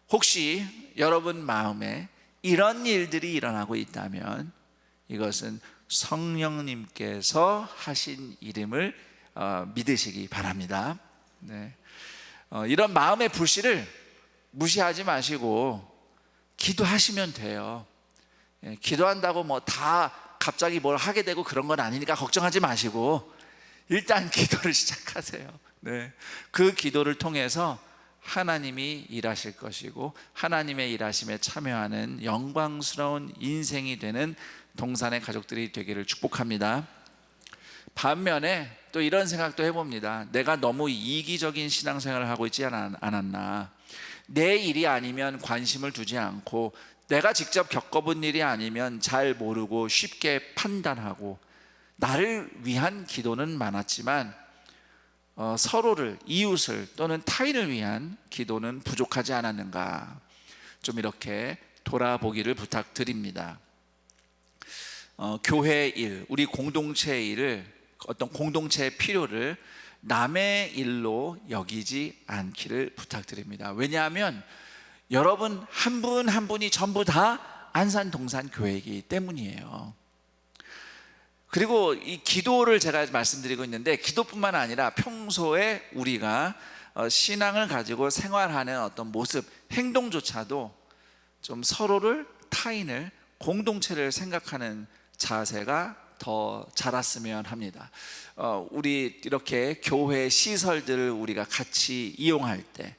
혹시 여러분 마음에 이런 일들이 일어나고 있다면 이것은 성령님께서 하신 일임을 믿으시기 바랍니다. 네. 이런 마음의 불씨를 무시하지 마시고 기도하시면 돼요. 기도한다고 다 갑자기 뭘 하게 되고 그런 건 아니니까 걱정하지 마시고 일단 기도를 시작하세요. 네. 그 기도를 통해서 하나님이 일하실 것이고 하나님의 일하심에 참여하는 영광스러운 인생이 되는 동산의 가족들이 되기를 축복합니다. 반면에 또 이런 생각도 해봅니다. 내가 너무 이기적인 신앙생활을 하고 있지 않았나. 내 일이 아니면 관심을 두지 않고 내가 직접 겪어본 일이 아니면 잘 모르고 쉽게 판단하고 나를 위한 기도는 많았지만 서로를, 이웃을 또는 타인을 위한 기도는 부족하지 않았는가, 좀 이렇게 돌아보기를 부탁드립니다. 교회 일, 우리 공동체의 일을, 어떤 공동체의 필요를 남의 일로 여기지 않기를 부탁드립니다. 왜냐하면 여러분 한 분 한 분이 전부 다 안산 동산 교회이기 때문이에요. 그리고 이 기도를 제가 말씀드리고 있는데, 기도뿐만 아니라 평소에 우리가 신앙을 가지고 생활하는 어떤 모습, 행동조차도 좀 서로를, 타인을, 공동체를 생각하는 자세가 더 자랐으면 합니다. 우리 이렇게 교회 시설들을 우리가 같이 이용할 때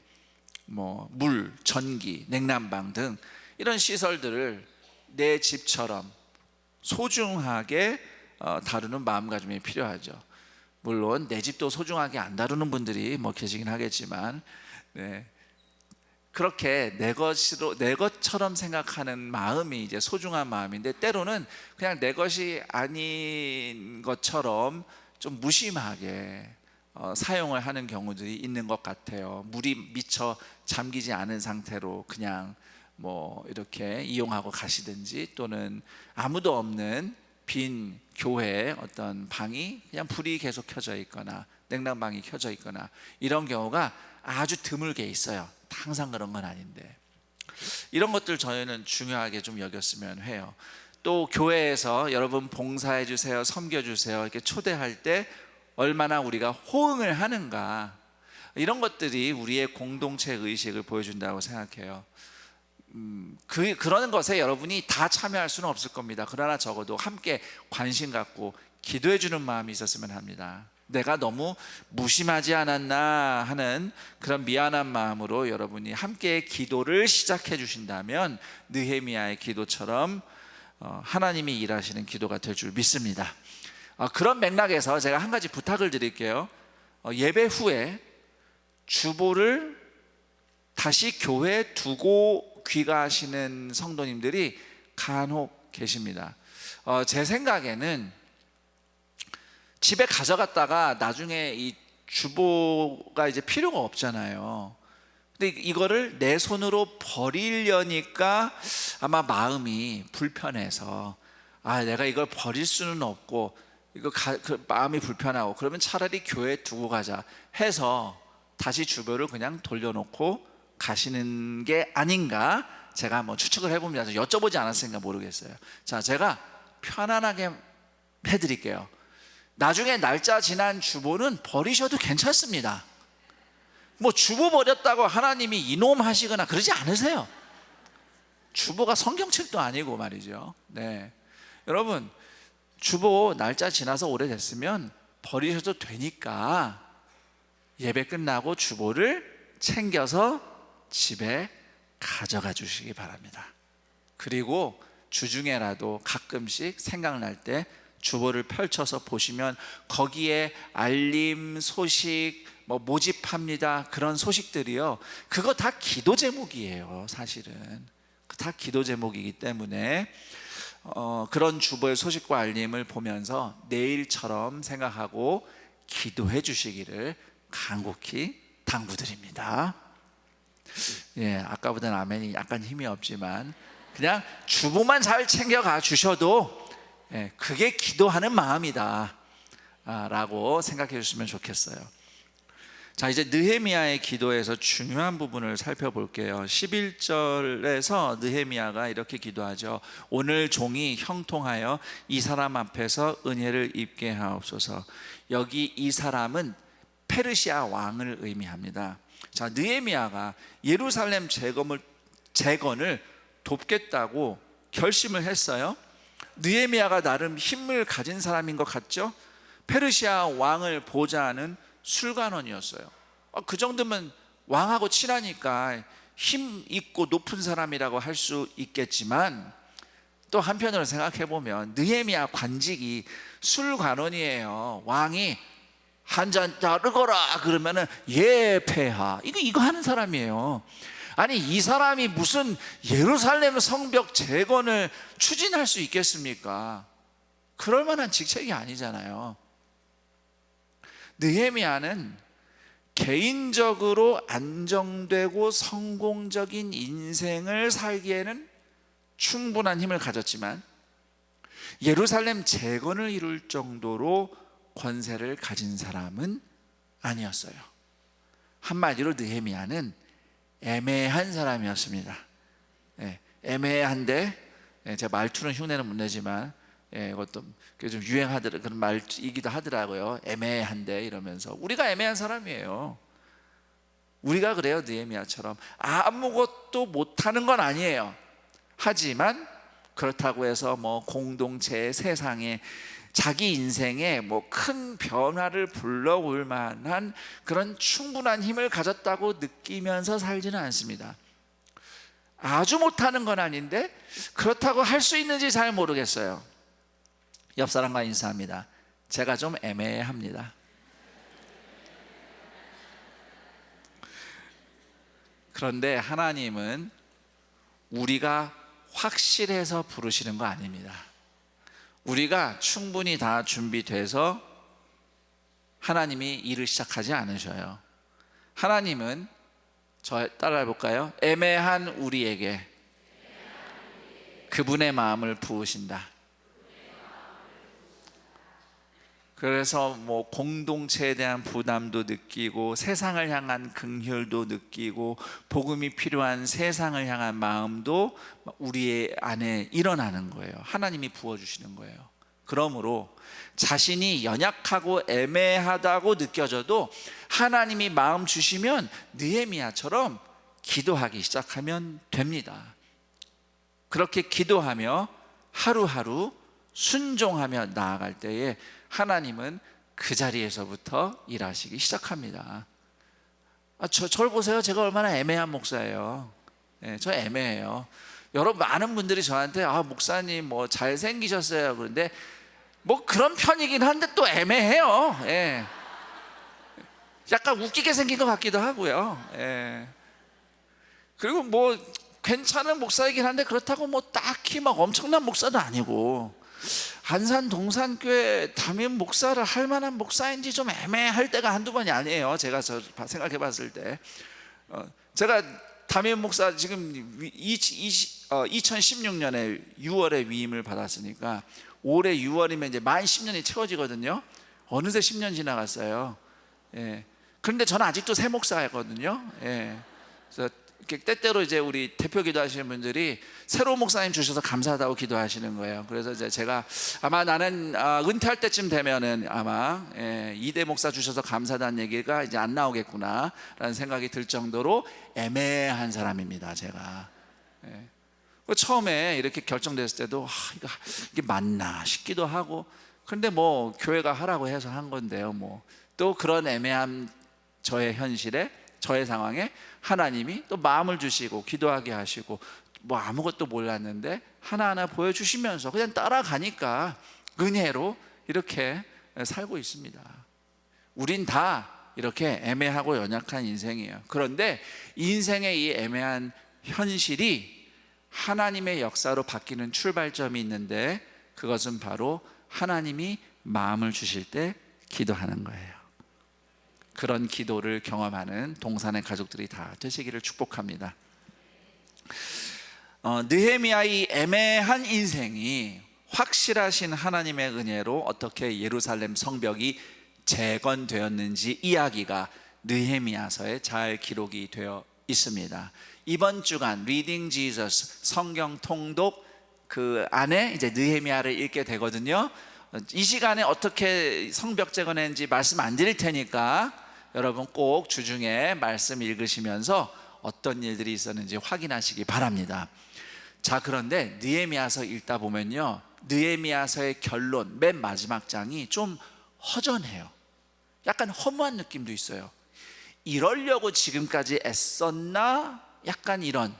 뭐 물, 전기, 냉난방 등 이런 시설들을 내 집처럼 소중하게 다루는 마음가짐이 필요하죠. 물론 내 집도 소중하게 안 다루는 분들이 뭐 계시긴 하겠지만, 네, 그렇게 내 것처럼 생각하는 마음이 이제 소중한 마음인데, 때로는 그냥 내 것이 아닌 것처럼 좀 무심하게 사용을 하는 경우들이 있는 것 같아요. 물이 미처 잠기지 않은 상태로 그냥 뭐 이렇게 이용하고 가시든지, 또는 아무도 없는 빈 교회의 어떤 방이 그냥 불이 계속 켜져 있거나 냉난방이 켜져 있거나, 이런 경우가 아주 드물게 있어요. 항상 그런 건 아닌데, 이런 것들 저희는 중요하게 좀 여겼으면 해요. 또 교회에서 여러분 봉사해 주세요, 섬겨 주세요 이렇게 초대할 때 얼마나 우리가 호응을 하는가, 이런 것들이 우리의 공동체 의식을 보여준다고 생각해요. 그런 것에 여러분이 다 참여할 수는 없을 겁니다. 그러나 적어도 함께 관심 갖고 기도해 주는 마음이 있었으면 합니다. 내가 너무 무심하지 않았나 하는 그런 미안한 마음으로 여러분이 함께 기도를 시작해 주신다면 느헤미야의 기도처럼 하나님이 일하시는 기도가 될 줄 믿습니다. 그런 맥락에서 제가 한 가지 부탁을 드릴게요. 예배 후에 주보를 다시 교회에 두고 귀가하시는 성도님들이 간혹 계십니다. 제 생각에는 집에 가져갔다가 나중에 이 주보가 이제 필요가 없잖아요. 근데 이거를 내 손으로 버리려니까 아마 마음이 불편해서, 내가 이걸 버릴 수는 없고 그 마음이 불편하고, 그러면 차라리 교회에 두고 가자 해서 다시 주보를 그냥 돌려놓고 가시는 게 아닌가, 제가 한번 추측을 해봅니다. 여쭤보지 않았으니까 모르겠어요. 자, 제가 편안하게 해드릴게요. 나중에 날짜 지난 주보는 버리셔도 괜찮습니다. 뭐 주보 버렸다고 하나님이 이놈 하시거나 그러지 않으세요. 주보가 성경책도 아니고 말이죠. 네, 여러분 주보 날짜 지나서 오래됐으면 버리셔도 되니까 예배 끝나고 주보를 챙겨서 집에 가져가 주시기 바랍니다. 그리고 주중에라도 가끔씩 생각날 때 주보를 펼쳐서 보시면 거기에 알림, 소식, 뭐 모집합니다 그런 소식들이요, 그거 다 기도 제목이에요. 사실은 다 기도 제목이기 때문에 그런 주보의 소식과 알림을 보면서 내일처럼 생각하고 기도해 주시기를 간곡히 당부드립니다. 예, 아까보다는 아멘이 약간 힘이 없지만 그냥 주보만 잘 챙겨가 주셔도 그게 기도하는 마음이다 라고 생각해 주시면 좋겠어요. 자, 이제 느헤미야의 기도에서 중요한 부분을 살펴볼게요. 11절에서 느헤미야가 이렇게 기도하죠. 오늘 종이 형통하여 이 사람 앞에서 은혜를 입게 하옵소서. 여기 이 사람은 페르시아 왕을 의미합니다. 자, 느헤미야가 예루살렘 재건을 돕겠다고 결심을 했어요. 느헤미야가 나름 힘을 가진 사람인 것 같죠? 페르시아 왕을 보좌하는 술관원이었어요. 그 정도면 왕하고 친하니까 힘 있고 높은 사람이라고 할 수 있겠지만, 또 한편으로 생각해 보면 느헤미야 관직이 술관원이에요. 왕이 한 잔 따르거라 그러면은 예 폐하 이거 하는 사람이에요. 아니 이 사람이 무슨 예루살렘 성벽 재건을 추진할 수 있겠습니까? 그럴 만한 직책이 아니잖아요. 느헤미야는 개인적으로 안정되고 성공적인 인생을 살기에는 충분한 힘을 가졌지만 예루살렘 재건을 이룰 정도로 권세를 가진 사람은 아니었어요. 한마디로 느헤미야는 애매한 사람이었습니다. 애매한데, 제가 말투는 흉내는 못 내지만 이것도 좀 유행하더라 그런 말이기도 하더라고요. 애매한데 이러면서 우리가 애매한 사람이에요. 우리가 그래요. 느헤미야처럼 아무것도 못하는 건 아니에요. 하지만 그렇다고 해서 뭐 공동체, 세상에 자기 인생에 뭐 큰 변화를 불러올 만한 그런 충분한 힘을 가졌다고 느끼면서 살지는 않습니다. 아주 못하는 건 아닌데 그렇다고 할 수 있는지 잘 모르겠어요. 옆 사람과 인사합니다. 제가 좀 애매합니다. 그런데 하나님은 우리가 확실해서 부르시는 거 아닙니다. 우리가 충분히 다 준비돼서 하나님이 일을 시작하지 않으셔요. 하나님은 저 따라해 볼까요? 애매한 우리에게 그분의 마음을 부으신다. 그래서 뭐 공동체에 대한 부담도 느끼고 세상을 향한 긍휼도 느끼고 복음이 필요한 세상을 향한 마음도 우리 안에 일어나는 거예요. 하나님이 부어주시는 거예요. 그러므로 자신이 연약하고 애매하다고 느껴져도 하나님이 마음 주시면 느헤미야처럼 기도하기 시작하면 됩니다. 그렇게 기도하며 하루하루 순종하며 나아갈 때에 하나님은 그 자리에서부터 일하시기 시작합니다. 저를 보세요. 제가 얼마나 애매한 목사예요. 저 애매해요. 여러분 많은 분들이 저한테 목사님 뭐 잘생기셨어요. 그런데 뭐 그런 편이긴 한데 또 애매해요. 약간 웃기게 생긴 것 같기도 하고요. 그리고 뭐 괜찮은 목사이긴 한데 그렇다고 뭐 딱히 막 엄청난 목사도 아니고 안산 동산교회 담임 목사를 할 만한 목사인지 좀 애매할 때가 한두 번이 아니에요. 제가 생각해 봤을 때 제가 담임 목사 지금 2016년에 6월에 위임을 받았으니까 올해 6월이면 이제 만 10년이 채워지거든요. 어느새 10년 지나갔어요. 그런데 저는 아직도 새 목사였거든요. 그래서 때때로 이제 우리 대표 기도하시는 분들이 새로운 목사님 주셔서 감사하다고 기도하시는 거예요. 그래서 이제 제가 아마 나는 은퇴할 때쯤 되면은 아마 2대 목사 주셔서 감사하다는 얘기가 이제 안 나오겠구나라는 생각이 들 정도로 애매한 사람입니다. 제가 처음에 이렇게 결정됐을 때도 이게 맞나 싶기도 하고, 그런데 뭐 교회가 하라고 해서 한 건데요. 뭐 또 그런 애매한 저의 현실에 저의 상황에 하나님이 또 마음을 주시고 기도하게 하시고 뭐 아무것도 몰랐는데 하나하나 보여주시면서 그냥 따라가니까 은혜로 이렇게 살고 있습니다. 우린 다 이렇게 애매하고 연약한 인생이에요. 그런데 인생의 이 애매한 현실이 하나님의 역사로 바뀌는 출발점이 있는데 그것은 바로 하나님이 마음을 주실 때 기도하는 거예요. 그런 기도를 경험하는 동산의 가족들이 다 되시기를 축복합니다. 느헤미야의 애매한 인생이 확실하신 하나님의 은혜로 어떻게 예루살렘 성벽이 재건되었는지 이야기가 느헤미야서에 잘 기록이 되어 있습니다. 이번 주간 리딩 지저스 성경 통독 그 안에 이제 느헤미야를 읽게 되거든요. 이 시간에 어떻게 성벽 재건했는지 말씀 안 드릴 테니까 여러분 꼭 주중에 말씀 읽으시면서 어떤 일들이 있었는지 확인하시기 바랍니다. 자, 그런데 느헤미야서 읽다 보면요, 느헤미야서의 결론 맨 마지막 장이 좀 허전해요. 약간 허무한 느낌도 있어요. 이러려고 지금까지 애썼나? 약간 이런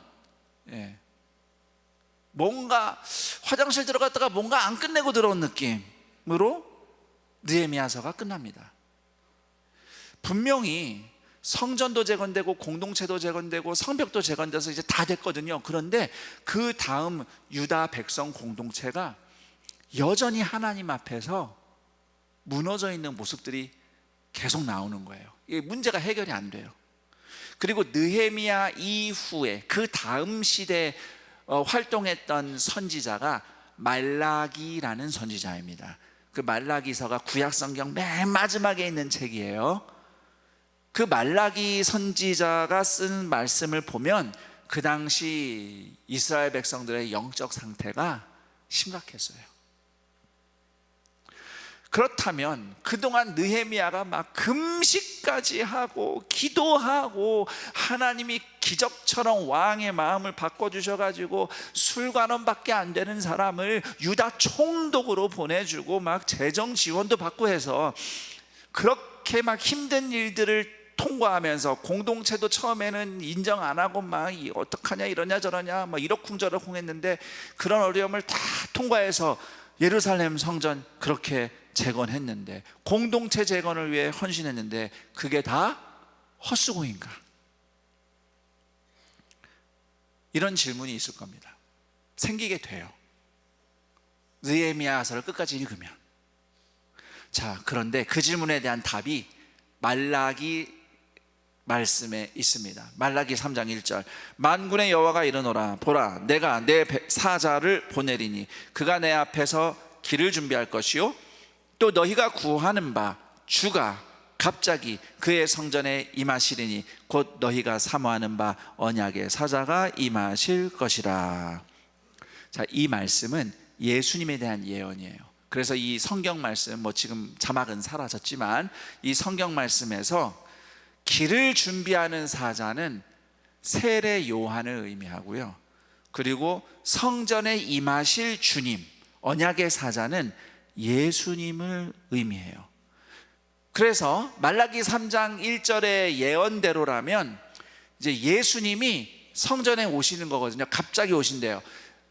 뭔가 화장실 들어갔다가 뭔가 안 끝내고 들어온 느낌으로 느헤미야서가 끝납니다. 분명히 성전도 재건되고 공동체도 재건되고 성벽도 재건돼서 이제 다 됐거든요. 그런데 그 다음 유다 백성 공동체가 여전히 하나님 앞에서 무너져 있는 모습들이 계속 나오는 거예요. 이게 문제가 해결이 안 돼요. 그리고 느헤미야 이후에 그 다음 시대에 활동했던 선지자가 말라기라는 선지자입니다. 그 말라기서가 구약성경 맨 마지막에 있는 책이에요. 그 말라기 선지자가 쓴 말씀을 보면 그 당시 이스라엘 백성들의 영적 상태가 심각했어요. 그렇다면 그동안 느헤미야가 막 금식까지 하고 기도하고 하나님이 기적처럼 왕의 마음을 바꿔주셔가지고 술관원밖에 안 되는 사람을 유다 총독으로 보내주고 막 재정 지원도 받고 해서 그렇게 막 힘든 일들을 통과하면서 공동체도 처음에는 인정 안 하고 막 어떡하냐 이러냐 저러냐 막 이러쿵저러쿵 했는데 그런 어려움을 다 통과해서 예루살렘 성전 그렇게 재건했는데 공동체 재건을 위해 헌신했는데 그게 다 헛수고인가? 이런 질문이 있을 겁니다. 생기게 돼요. 느헤미야서를 끝까지 읽으면. 자, 그런데 그 질문에 대한 답이 말라기 말씀에 있습니다. 말라기 3장 1절 만군의 여호와가 이르노라 보라 내가 내 사자를 보내리니 그가 내 앞에서 길을 준비할 것이요 또 너희가 구하는 바 주가 갑자기 그의 성전에 임하시리니 곧 너희가 사모하는 바 언약의 사자가 임하실 것이라. 자, 이 말씀은 예수님에 대한 예언이에요. 그래서 이 성경 말씀 지금 자막은 사라졌지만 이 성경 말씀에서 길을 준비하는 사자는 세례 요한을 의미하고요. 그리고 성전에 임하실 주님, 언약의 사자는 예수님을 의미해요. 그래서 말라기 3장 1절의 예언대로라면 이제 예수님이 성전에 오시는 거거든요. 갑자기 오신대요.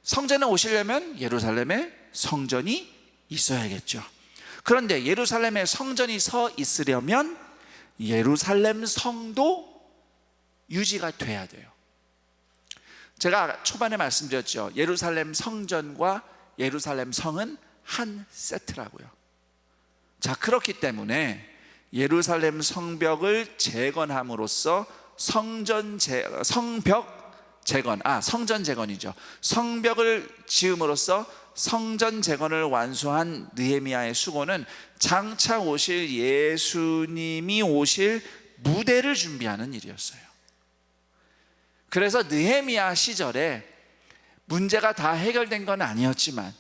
성전에 오시려면 예루살렘에 성전이 있어야겠죠. 그런데 예루살렘에 성전이 서 있으려면 예루살렘 성도 유지가 돼야 돼요. 제가 초반에 말씀드렸죠. 예루살렘 성전과 예루살렘 성은 한 세트라고요. 자, 그렇기 때문에 예루살렘 성벽을 재건함으로써 성전 재건이죠. 성벽을 지음으로써 성전 재건을 완수한 느헤미야의 수고는 장차 오실 예수님이 오실 무대를 준비하는 일이었어요. 그래서 느헤미야 시절에 문제가 다 해결된 건 아니었지만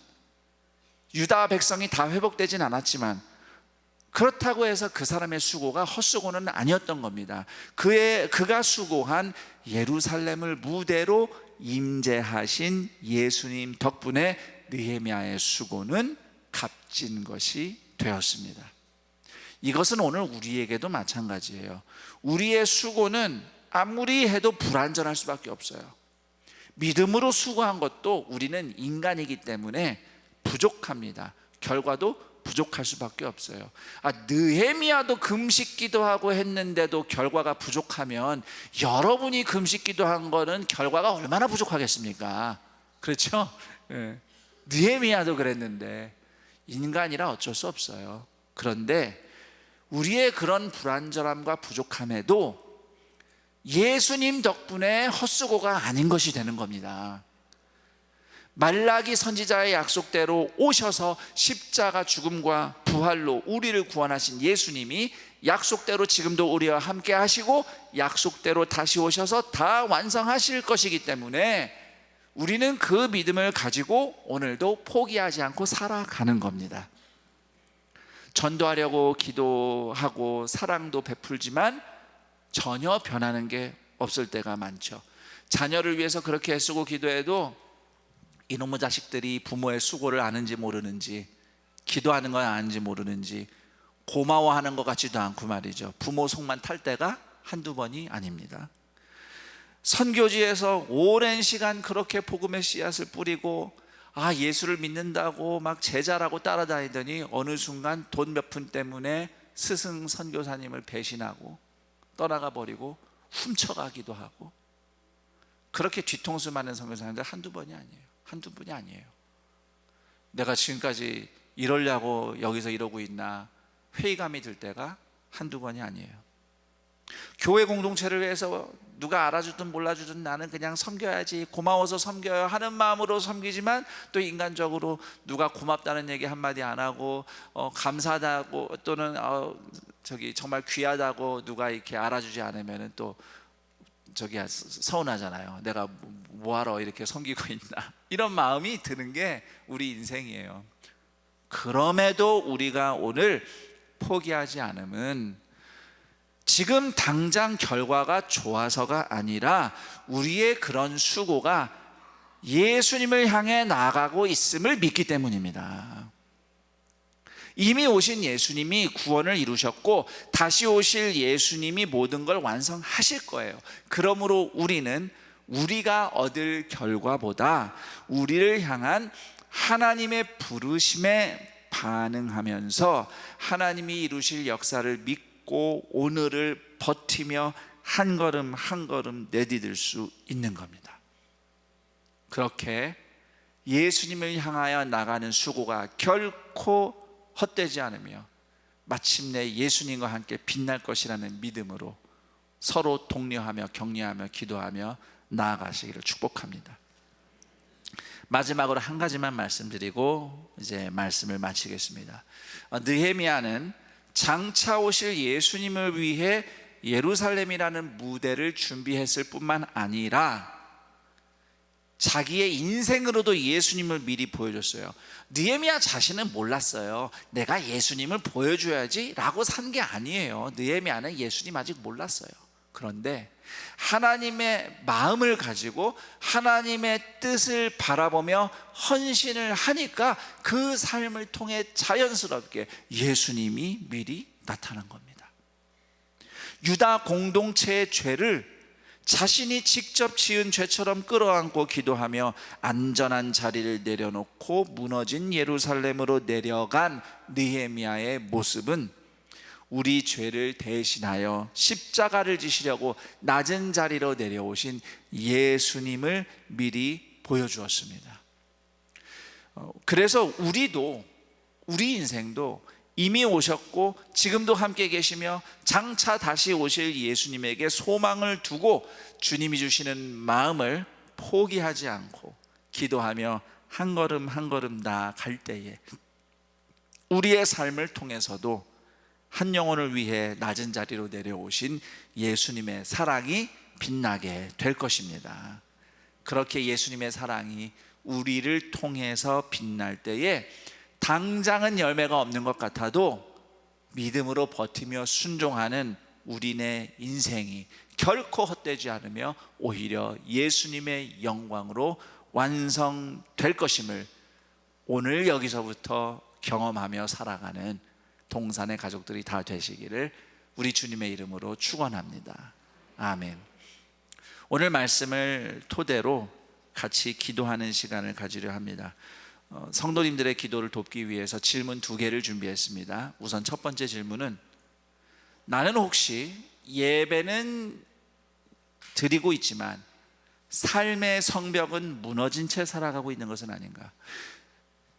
유다 백성이 다 회복되진 않았지만 그렇다고 해서 그 사람의 수고가 헛수고는 아니었던 겁니다. 그가 수고한 예루살렘을 무대로 임재하신 예수님 덕분에 느헤미야의 수고는 값진 것이 되었습니다. 이것은 오늘 우리에게도 마찬가지예요. 우리의 수고는 아무리 해도 불완전할 수밖에 없어요. 믿음으로 수고한 것도 우리는 인간이기 때문에 부족합니다. 결과도 부족할 수밖에 없어요. 느헤미야도 금식 기도하고 했는데도 결과가 부족하면 여러분이 금식 기도한 거는 결과가 얼마나 부족하겠습니까? 그렇죠? 네. 느헤미야도 그랬는데 인간이라 어쩔 수 없어요. 그런데 우리의 그런 불완전함과 부족함에도 예수님 덕분에 헛수고가 아닌 것이 되는 겁니다. 말라기 선지자의 약속대로 오셔서 십자가 죽음과 부활로 우리를 구원하신 예수님이 약속대로 지금도 우리와 함께 하시고 약속대로 다시 오셔서 다 완성하실 것이기 때문에 우리는 그 믿음을 가지고 오늘도 포기하지 않고 살아가는 겁니다. 전도하려고 기도하고 사랑도 베풀지만 전혀 변하는 게 없을 때가 많죠. 자녀를 위해서 그렇게 애쓰고 기도해도 이놈의 자식들이 부모의 수고를 아는지 모르는지, 기도하는 건 아는지 모르는지, 고마워하는 것 같지도 않고 말이죠. 부모 속만 탈 때가 한두 번이 아닙니다. 선교지에서 오랜 시간 그렇게 복음의 씨앗을 뿌리고 예수를 믿는다고 막 제자라고 따라다니더니 어느 순간 돈 몇 푼 때문에 스승 선교사님을 배신하고 떠나가 버리고 훔쳐가기도 하고, 그렇게 뒤통수 맞는 선교사님들 한두 번이 아니에요. 한두 분이 아니에요. 내가 지금까지 이러려고 여기서 이러고 있나 회의감이 들 때가 한두 번이 아니에요. 교회 공동체를 위해서 누가 알아주든 몰라주든 나는 그냥 섬겨야지, 고마워서 섬겨요 하는 마음으로 섬기지만, 또 인간적으로 누가 고맙다는 얘기 한마디 안 하고 감사하다고 또는 저기 정말 귀하다고 누가 이렇게 알아주지 않으면 또 저기 서운하잖아요. 내가 뭐하러 이렇게 섬기고 있나, 이런 마음이 드는 게 우리 인생이에요. 그럼에도 우리가 오늘 포기하지 않으면 지금 당장 결과가 좋아서가 아니라 우리의 그런 수고가 예수님을 향해 나아가고 있음을 믿기 때문입니다. 이미 오신 예수님이 구원을 이루셨고 다시 오실 예수님이 모든 걸 완성하실 거예요. 그러므로 우리는 우리가 얻을 결과보다 우리를 향한 하나님의 부르심에 반응하면서 하나님이 이루실 역사를 믿고 오늘을 버티며 한 걸음 한 걸음 내디딜 수 있는 겁니다. 그렇게 예수님을 향하여 나가는 수고가 결코 헛되지 않으며 마침내 예수님과 함께 빛날 것이라는 믿음으로 서로 독려하며 격려하며 기도하며 나아가시기를 축복합니다. 마지막으로 한 가지만 말씀드리고 이제 말씀을 마치겠습니다. 느헤미야는 장차 오실 예수님을 위해 예루살렘이라는 무대를 준비했을 뿐만 아니라 자기의 인생으로도 예수님을 미리 보여줬어요. 느헤미야 자신은 몰랐어요. 내가 예수님을 보여줘야지 라고 산 게 아니에요. 느헤미야는 예수님 아직 몰랐어요. 그런데 하나님의 마음을 가지고 하나님의 뜻을 바라보며 헌신을 하니까 그 삶을 통해 자연스럽게 예수님이 미리 나타난 겁니다. 유다 공동체의 죄를 자신이 직접 지은 죄처럼 끌어안고 기도하며 안전한 자리를 내려놓고 무너진 예루살렘으로 내려간 느헤미야의 모습은 우리 죄를 대신하여 십자가를 지시려고 낮은 자리로 내려오신 예수님을 미리 보여주었습니다. 그래서 우리 인생도 이미 오셨고 지금도 함께 계시며 장차 다시 오실 예수님에게 소망을 두고 주님이 주시는 마음을 포기하지 않고 기도하며 한 걸음 한 걸음 나아갈 때에 우리의 삶을 통해서도 한 영혼을 위해 낮은 자리로 내려오신 예수님의 사랑이 빛나게 될 것입니다. 그렇게 예수님의 사랑이 우리를 통해서 빛날 때에 당장은 열매가 없는 것 같아도 믿음으로 버티며 순종하는 우리네 인생이 결코 헛되지 않으며 오히려 예수님의 영광으로 완성될 것임을 오늘 여기서부터 경험하며 살아가는 동산의 가족들이 다 되시기를 우리 주님의 이름으로 축원합니다. 아멘. 오늘 말씀을 토대로 같이 기도하는 시간을 가지려 합니다. 성도님들의 기도를 돕기 위해서 질문 2개를 준비했습니다. 우선 첫 번째 질문은, 나는 혹시 예배는 드리고 있지만 삶의 성벽은 무너진 채 살아가고 있는 것은 아닌가?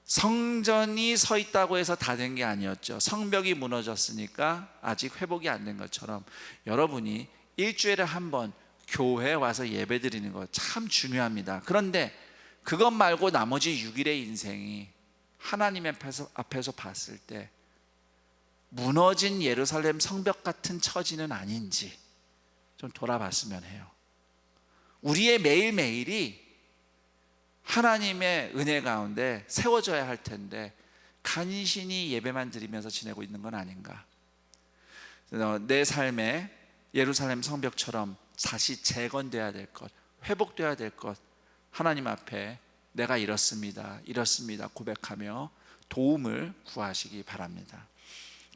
성전이 서 있다고 해서 다 된 게 아니었죠. 성벽이 무너졌으니까 아직 회복이 안 된 것처럼 여러분이 일주일에 한 번 교회에 와서 예배 드리는 거 참 중요합니다. 그런데 그것 말고 나머지 6일의 인생이 하나님 앞에서 봤을 때 무너진 예루살렘 성벽 같은 처지는 아닌지 좀 돌아봤으면 해요. 우리의 매일매일이 하나님의 은혜 가운데 세워져야 할 텐데 간신히 예배만 드리면서 지내고 있는 건 아닌가? 내 삶에 예루살렘 성벽처럼 다시 재건돼야 될 것, 회복돼야 될 것, 하나님 앞에 내가 이렇습니다 고백하며 도움을 구하시기 바랍니다.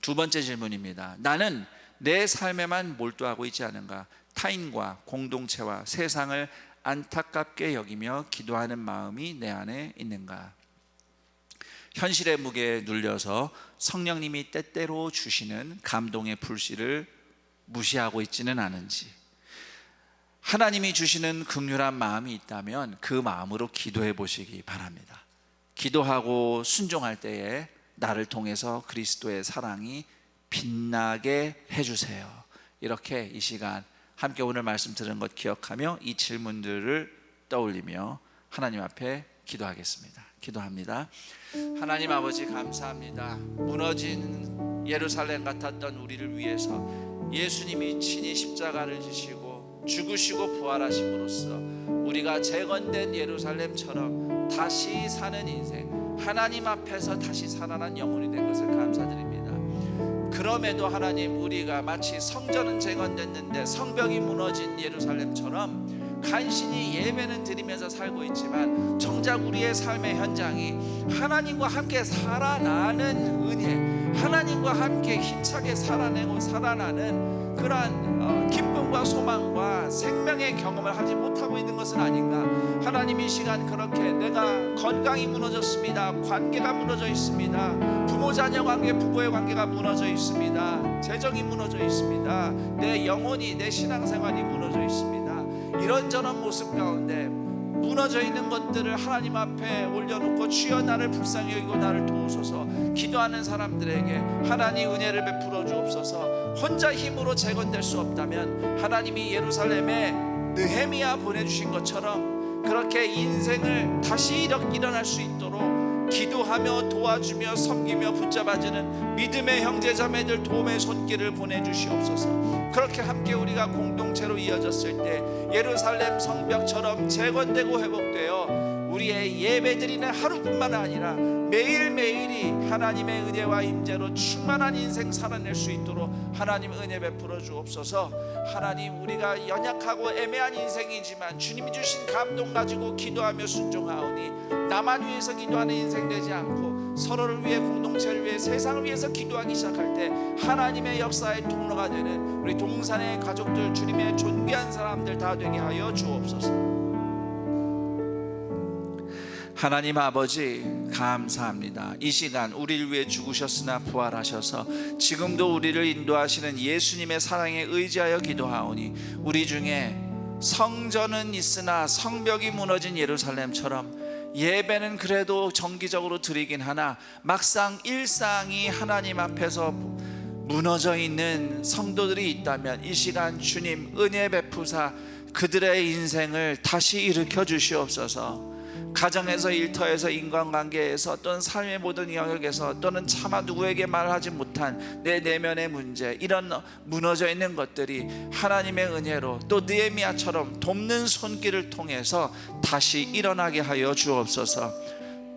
2번째 질문입니다. 나는 내 삶에만 몰두하고 있지 않은가? 타인과 공동체와 세상을 안타깝게 여기며 기도하는 마음이 내 안에 있는가? 현실의 무게에 눌려서 성령님이 때때로 주시는 감동의 불씨를 무시하고 있지는 않은지, 하나님이 주시는 긍휼한 마음이 있다면 그 마음으로 기도해 보시기 바랍니다. 기도하고 순종할 때에 나를 통해서 그리스도의 사랑이 빛나게 해주세요. 이렇게 이 시간 함께 오늘 말씀 들은 것 기억하며 이 질문들을 떠올리며 하나님 앞에 기도하겠습니다. 기도합니다. 하나님 아버지, 감사합니다. 무너진 예루살렘 같았던 우리를 위해서 예수님이 친히 십자가를 지시고 죽으시고 부활하심으로써 우리가 재건된 예루살렘처럼 다시 사는 인생, 하나님 앞에서 다시 살아난 영혼이 된 것을 감사드립니다. 그럼에도 하나님, 우리가 마치 성전은 재건됐는데 성벽이 무너진 예루살렘처럼 간신히 예배는 드리면서 살고 있지만 정작 우리의 삶의 현장이 하나님과 함께 살아나는 은혜, 하나님과 함께 힘차게 살아내고 살아나는 그러한 기쁨과 소망과 생명의 경험을 하지 못하고 있는 것은 아닌가. 하나님, 이 시간 그렇게 내가 건강이 무너졌습니다. 관계가 무너져 있습니다. 부모 자녀 관계, 부부의 관계가 무너져 있습니다. 재정이 무너져 있습니다. 내 영혼이, 내 신앙생활이 무너져 있습니다. 이런저런 모습 가운데 무너져 있는 것들을 하나님 앞에 올려놓고 주여 나를 불쌍히 여기고 나를 도우소서 기도하는 사람들에게 하나님 은혜를 베풀어 주옵소서. 혼자 힘으로 재건될 수 없다면 하나님이 예루살렘에 느헤미야 보내주신 것처럼 그렇게 인생을 다시 일어날 수 있도록 기도하며 도와주며 섬기며 붙잡아주는 믿음의 형제자매들 도움의 손길을 보내주시옵소서. 그렇게 함께 우리가 공동체로 이어졌을 때 예루살렘 성벽처럼 재건되고 회복되어 우리의 예배드리는 하루뿐만 아니라 매일매일이 하나님의 은혜와 임재로 충만한 인생 살아낼 수 있도록 하나님 은혜 베풀어 주옵소서. 하나님, 우리가 연약하고 애매한 인생이지만 주님이 주신 감동 가지고 기도하며 순종하오니 나만 위해서 기도하는 인생 되지 않고 서로를 위해, 공동체를 위해, 세상을 위해서 기도하기 시작할 때 하나님의 역사의 통로가 되는 우리 동산의 가족들, 주님의 존귀한 사람들 다 되게 하여 주옵소서. 하나님 아버지, 감사합니다. 이 시간 우리를 위해 죽으셨으나 부활하셔서 지금도 우리를 인도하시는 예수님의 사랑에 의지하여 기도하오니 우리 중에 성전은 있으나 성벽이 무너진 예루살렘처럼 예배는 그래도 정기적으로 드리긴 하나 막상 일상이 하나님 앞에서 무너져 있는 성도들이 있다면 이 시간 주님 은혜 베푸사 그들의 인생을 다시 일으켜 주시옵소서. 가정에서, 일터에서, 인간관계에서 또는 삶의 모든 영역에서 또는 차마 누구에게 말하지 못한 내 내면의 문제, 이런 무너져 있는 것들이 하나님의 은혜로 또 느헤미야처럼 돕는 손길을 통해서 다시 일어나게 하여 주옵소서.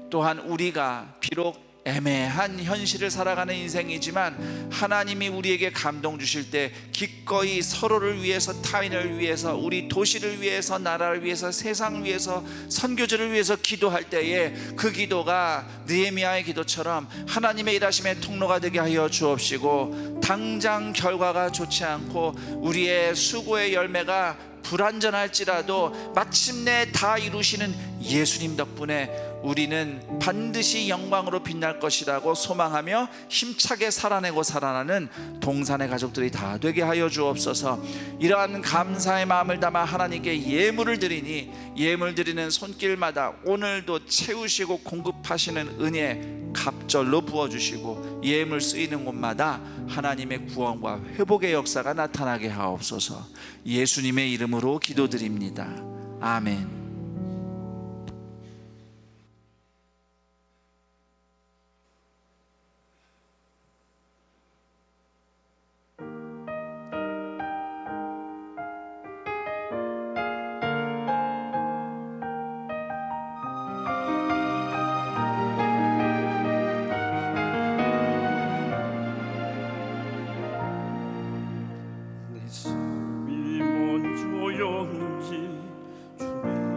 또한 우리가 비록 애매한 현실을 살아가는 인생이지만 하나님이 우리에게 감동 주실 때 기꺼이 서로를 위해서, 타인을 위해서, 우리 도시를 위해서, 나라를 위해서, 세상을 위해서, 선교지를 위해서 기도할 때에 그 기도가 느헤미야의 기도처럼 하나님의 일하심의 통로가 되게 하여 주옵시고, 당장 결과가 좋지 않고 우리의 수고의 열매가 불완전할지라도 마침내 다 이루시는 예수님 덕분에 우리는 반드시 영광으로 빛날 것이라고 소망하며 힘차게 살아내고 살아나는 동산의 가족들이 다 되게 하여 주옵소서. 이러한 감사의 마음을 담아 하나님께 예물을 드리니 예물 드리는 손길마다 오늘도 채우시고 공급하시는 은혜 갑절로 부어주시고 예물 쓰이는 곳마다 하나님의 구원과 회복의 역사가 나타나게 하옵소서. 예수님의 이름으로 기도드립니다. 아멘. 내 삶이 먼저였는지 주의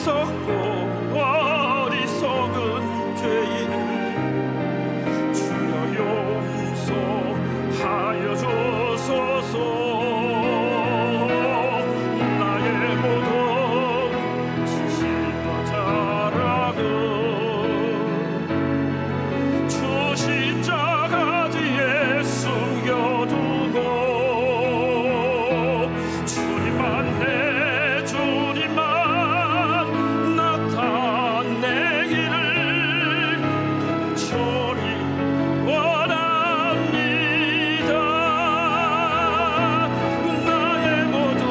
어리석고 어리석은 죄인을 주여 용서하여 주소서. 나의 모든 지식과 자랑은 주 십자가 뒤에 숨겨두고 주님만 내 주님만 나타내기를 간절히 원합니다. 나의 모든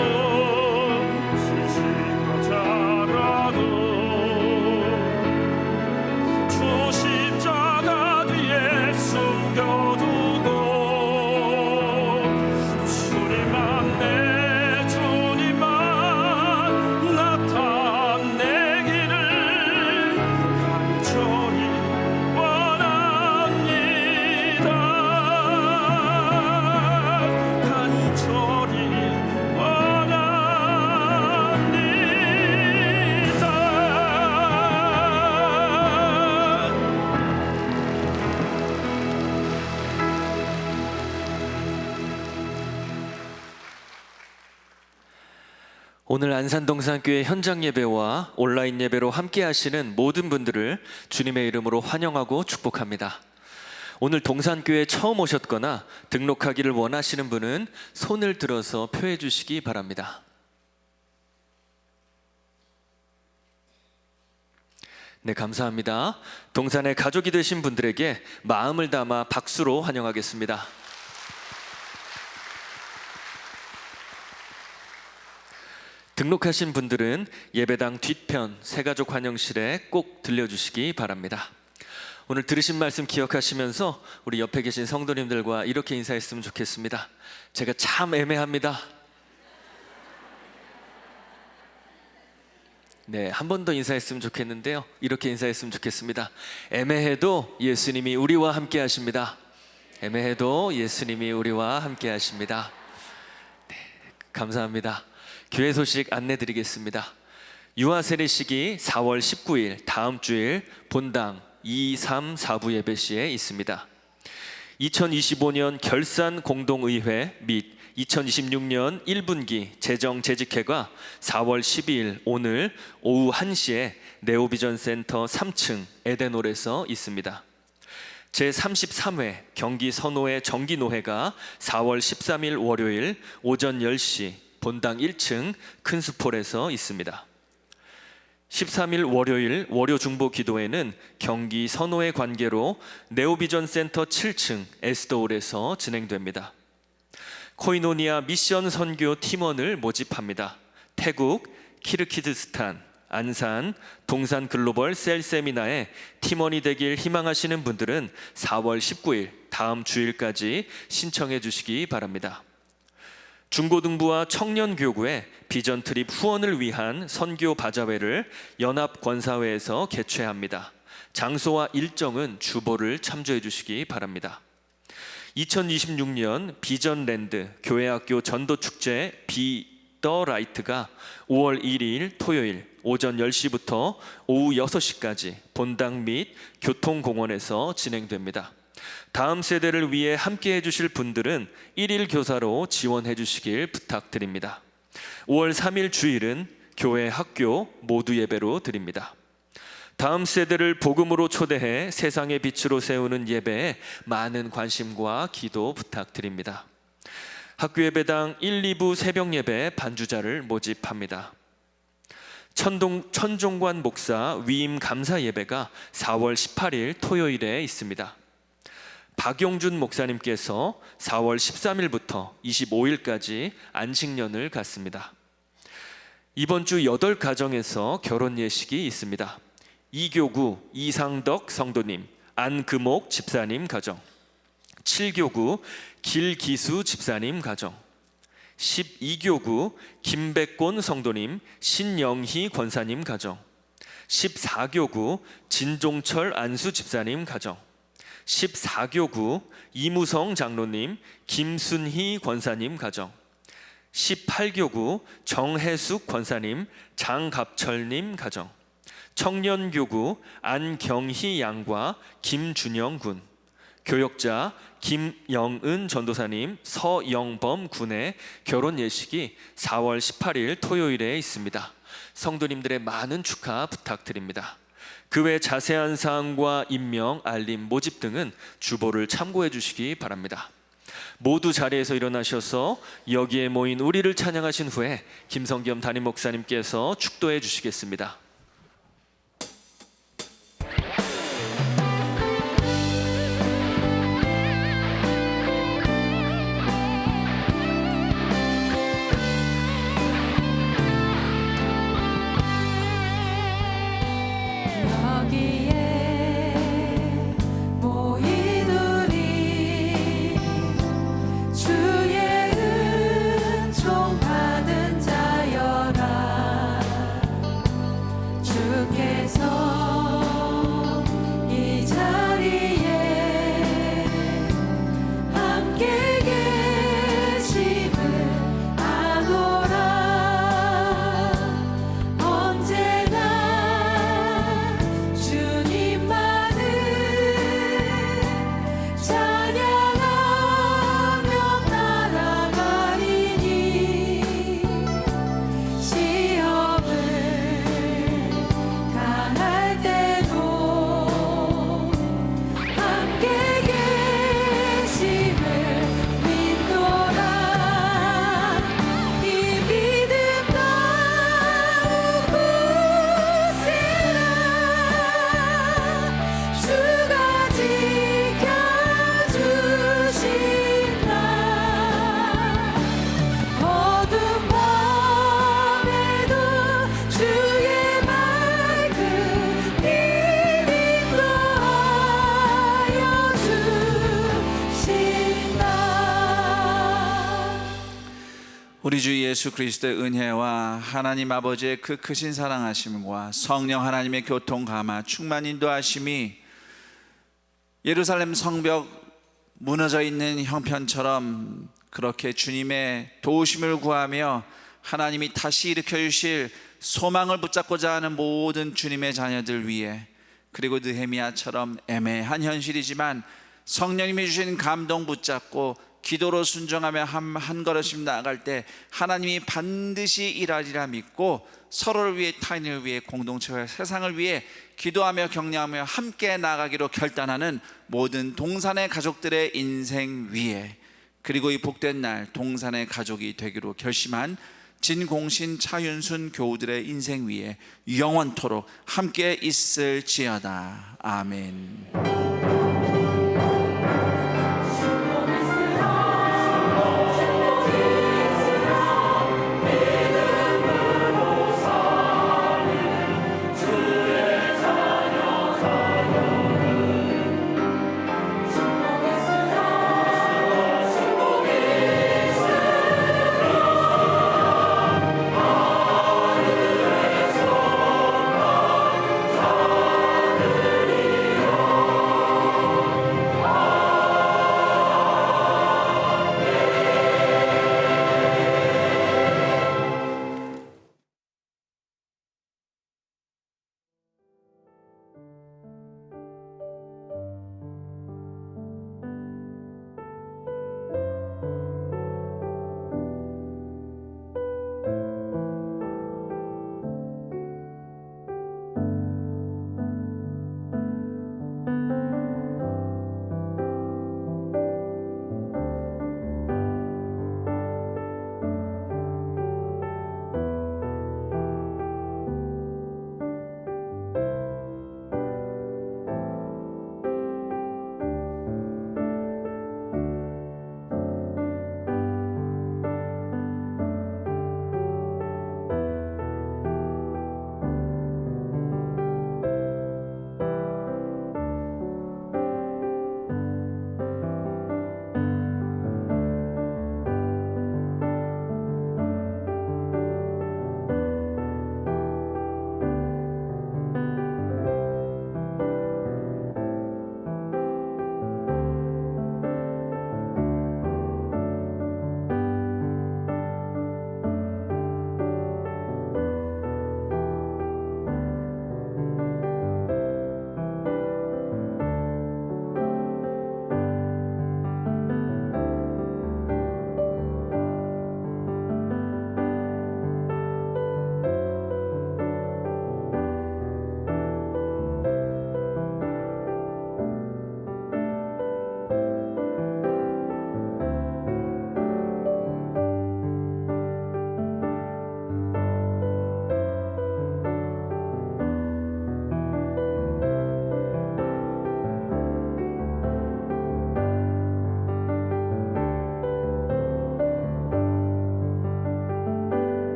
지식과 자랑은 주 십자가 뒤에 숨겨두고 주님만 내 주님만 나타내기를 간절히 원합니다. 간절히 오늘 안산동산교회 현장 예배와 온라인 예배로 함께 하시는 모든 분들을 주님의 이름으로 환영하고 축복합니다. 오늘 동산교회 처음 오셨거나 등록하기를 원하시는 분은 손을 들어서 표해 주시기 바랍니다. 네, 감사합니다. 동산의 가족이 되신 분들에게 마음을 담아 박수로 환영하겠습니다. 등록하신 분들은 예배당 뒤편 새가족 환영실에 꼭 들려주시기 바랍니다. 오늘 들으신 말씀 기억하시면서 우리 옆에 계신 성도님들과 이렇게 인사했으면 좋겠습니다. 제가 참 애매합니다. 네, 한 번 더 인사했으면 좋겠는데요. 이렇게 인사했으면 좋겠습니다. 애매해도 예수님이 우리와 함께 하십니다. 애매해도 예수님이 우리와 함께 하십니다. 네, 감사합니다. 교회 소식 안내드리겠습니다. 유아 세례식이 4월 19일 다음 주일 본당 2, 3, 4부 예배 시에 있습니다. 2025년 결산 공동의회 및 2026년 1분기 재정재직회가 4월 12일 오늘 오후 1시에 네오비전센터 3층 에덴홀에서 있습니다. 제33회 경기 선호회 정기노회가 4월 13일 월요일 오전 10시 본당 1층 큰수폴에서 있습니다. 13일 월요일 월요 중보 기도회는 경기 선호회 관계로 네오비전 센터 7층 에스더홀에서 진행됩니다. 코이노니아 미션 선교 팀원을 모집합니다. 태국, 키르키즈스탄, 안산, 동산 글로벌 셀 세미나에 팀원이 되길 희망하시는 분들은 4월 19일 다음 주일까지 신청해 주시기 바랍니다. 중고등부와 청년교구의 비전 트립 후원을 위한 선교 바자회를 연합권사회에서 개최합니다. 장소와 일정은 주보를 참조해 주시기 바랍니다. 2026년 비전랜드 교회학교 전도축제 비 더 라이트가 5월 1일 토요일 오전 10시부터 오후 6시까지 본당 및 교통공원에서 진행됩니다. 다음 세대를 위해 함께 해주실 분들은 1일 교사로 지원해 주시길 부탁드립니다. 5월 3일 주일은 교회 학교 모두 예배로 드립니다. 다음 세대를 복음으로 초대해 세상의 빛으로 세우는 예배에 많은 관심과 기도 부탁드립니다. 학교 예배당 1, 2부 새벽 예배 반주자를 모집합니다. 천종관 목사 위임 감사 예배가 4월 18일 토요일에 있습니다. 박용준 목사님께서 4월 13일부터 25일까지 안식년을 갖습니다. 이번 주 8가정에서 결혼 예식이 있습니다. 이교구 이상덕 성도님, 안금옥 집사님 가정, 7교구 길기수 집사님 가정, 12교구 김백곤 성도님, 신영희 권사님 가정, 14교구 진종철 안수 집사님 가정, 14교구 이무성 장로님, 김순희 권사님 가정, 18교구 정혜숙 권사님, 장갑철님 가정, 청년교구 안경희 양과 김준영 군, 교역자 김영은 전도사님, 서영범 군의 결혼 예식이 4월 18일 토요일에 있습니다. 성도님들의 많은 축하 부탁드립니다. 그 외 자세한 사항과 임명, 알림, 모집 등은 주보를 참고해 주시기 바랍니다. 모두 자리에서 일어나셔서 여기에 모인 우리를 찬양하신 후에 김성겸 담임 목사님께서 축도해 주시겠습니다. 우리 주 예수 그리스도의 은혜와 하나님 아버지의 그 크신 사랑하심과 성령 하나님의 교통 감화 충만 인도하심이 예루살렘 성벽 무너져 있는 형편처럼 그렇게 주님의 도우심을 구하며 하나님이 다시 일으켜 주실 소망을 붙잡고자 하는 모든 주님의 자녀들 위해, 그리고 느헤미야처럼 애매한 현실이지만 성령님이 주신 감동 붙잡고 기도로 순종하며 한 걸음씩 나아갈 때 하나님이 반드시 일하리라 믿고 서로를 위해, 타인을 위해, 공동체와 세상을 위해 기도하며 격려하며 함께 나아가기로 결단하는 모든 동산의 가족들의 인생 위에, 그리고 이 복된 날 동산의 가족이 되기로 결심한 진공신, 차윤순 교우들의 인생 위에 영원토록 함께 있을지어다. 아멘.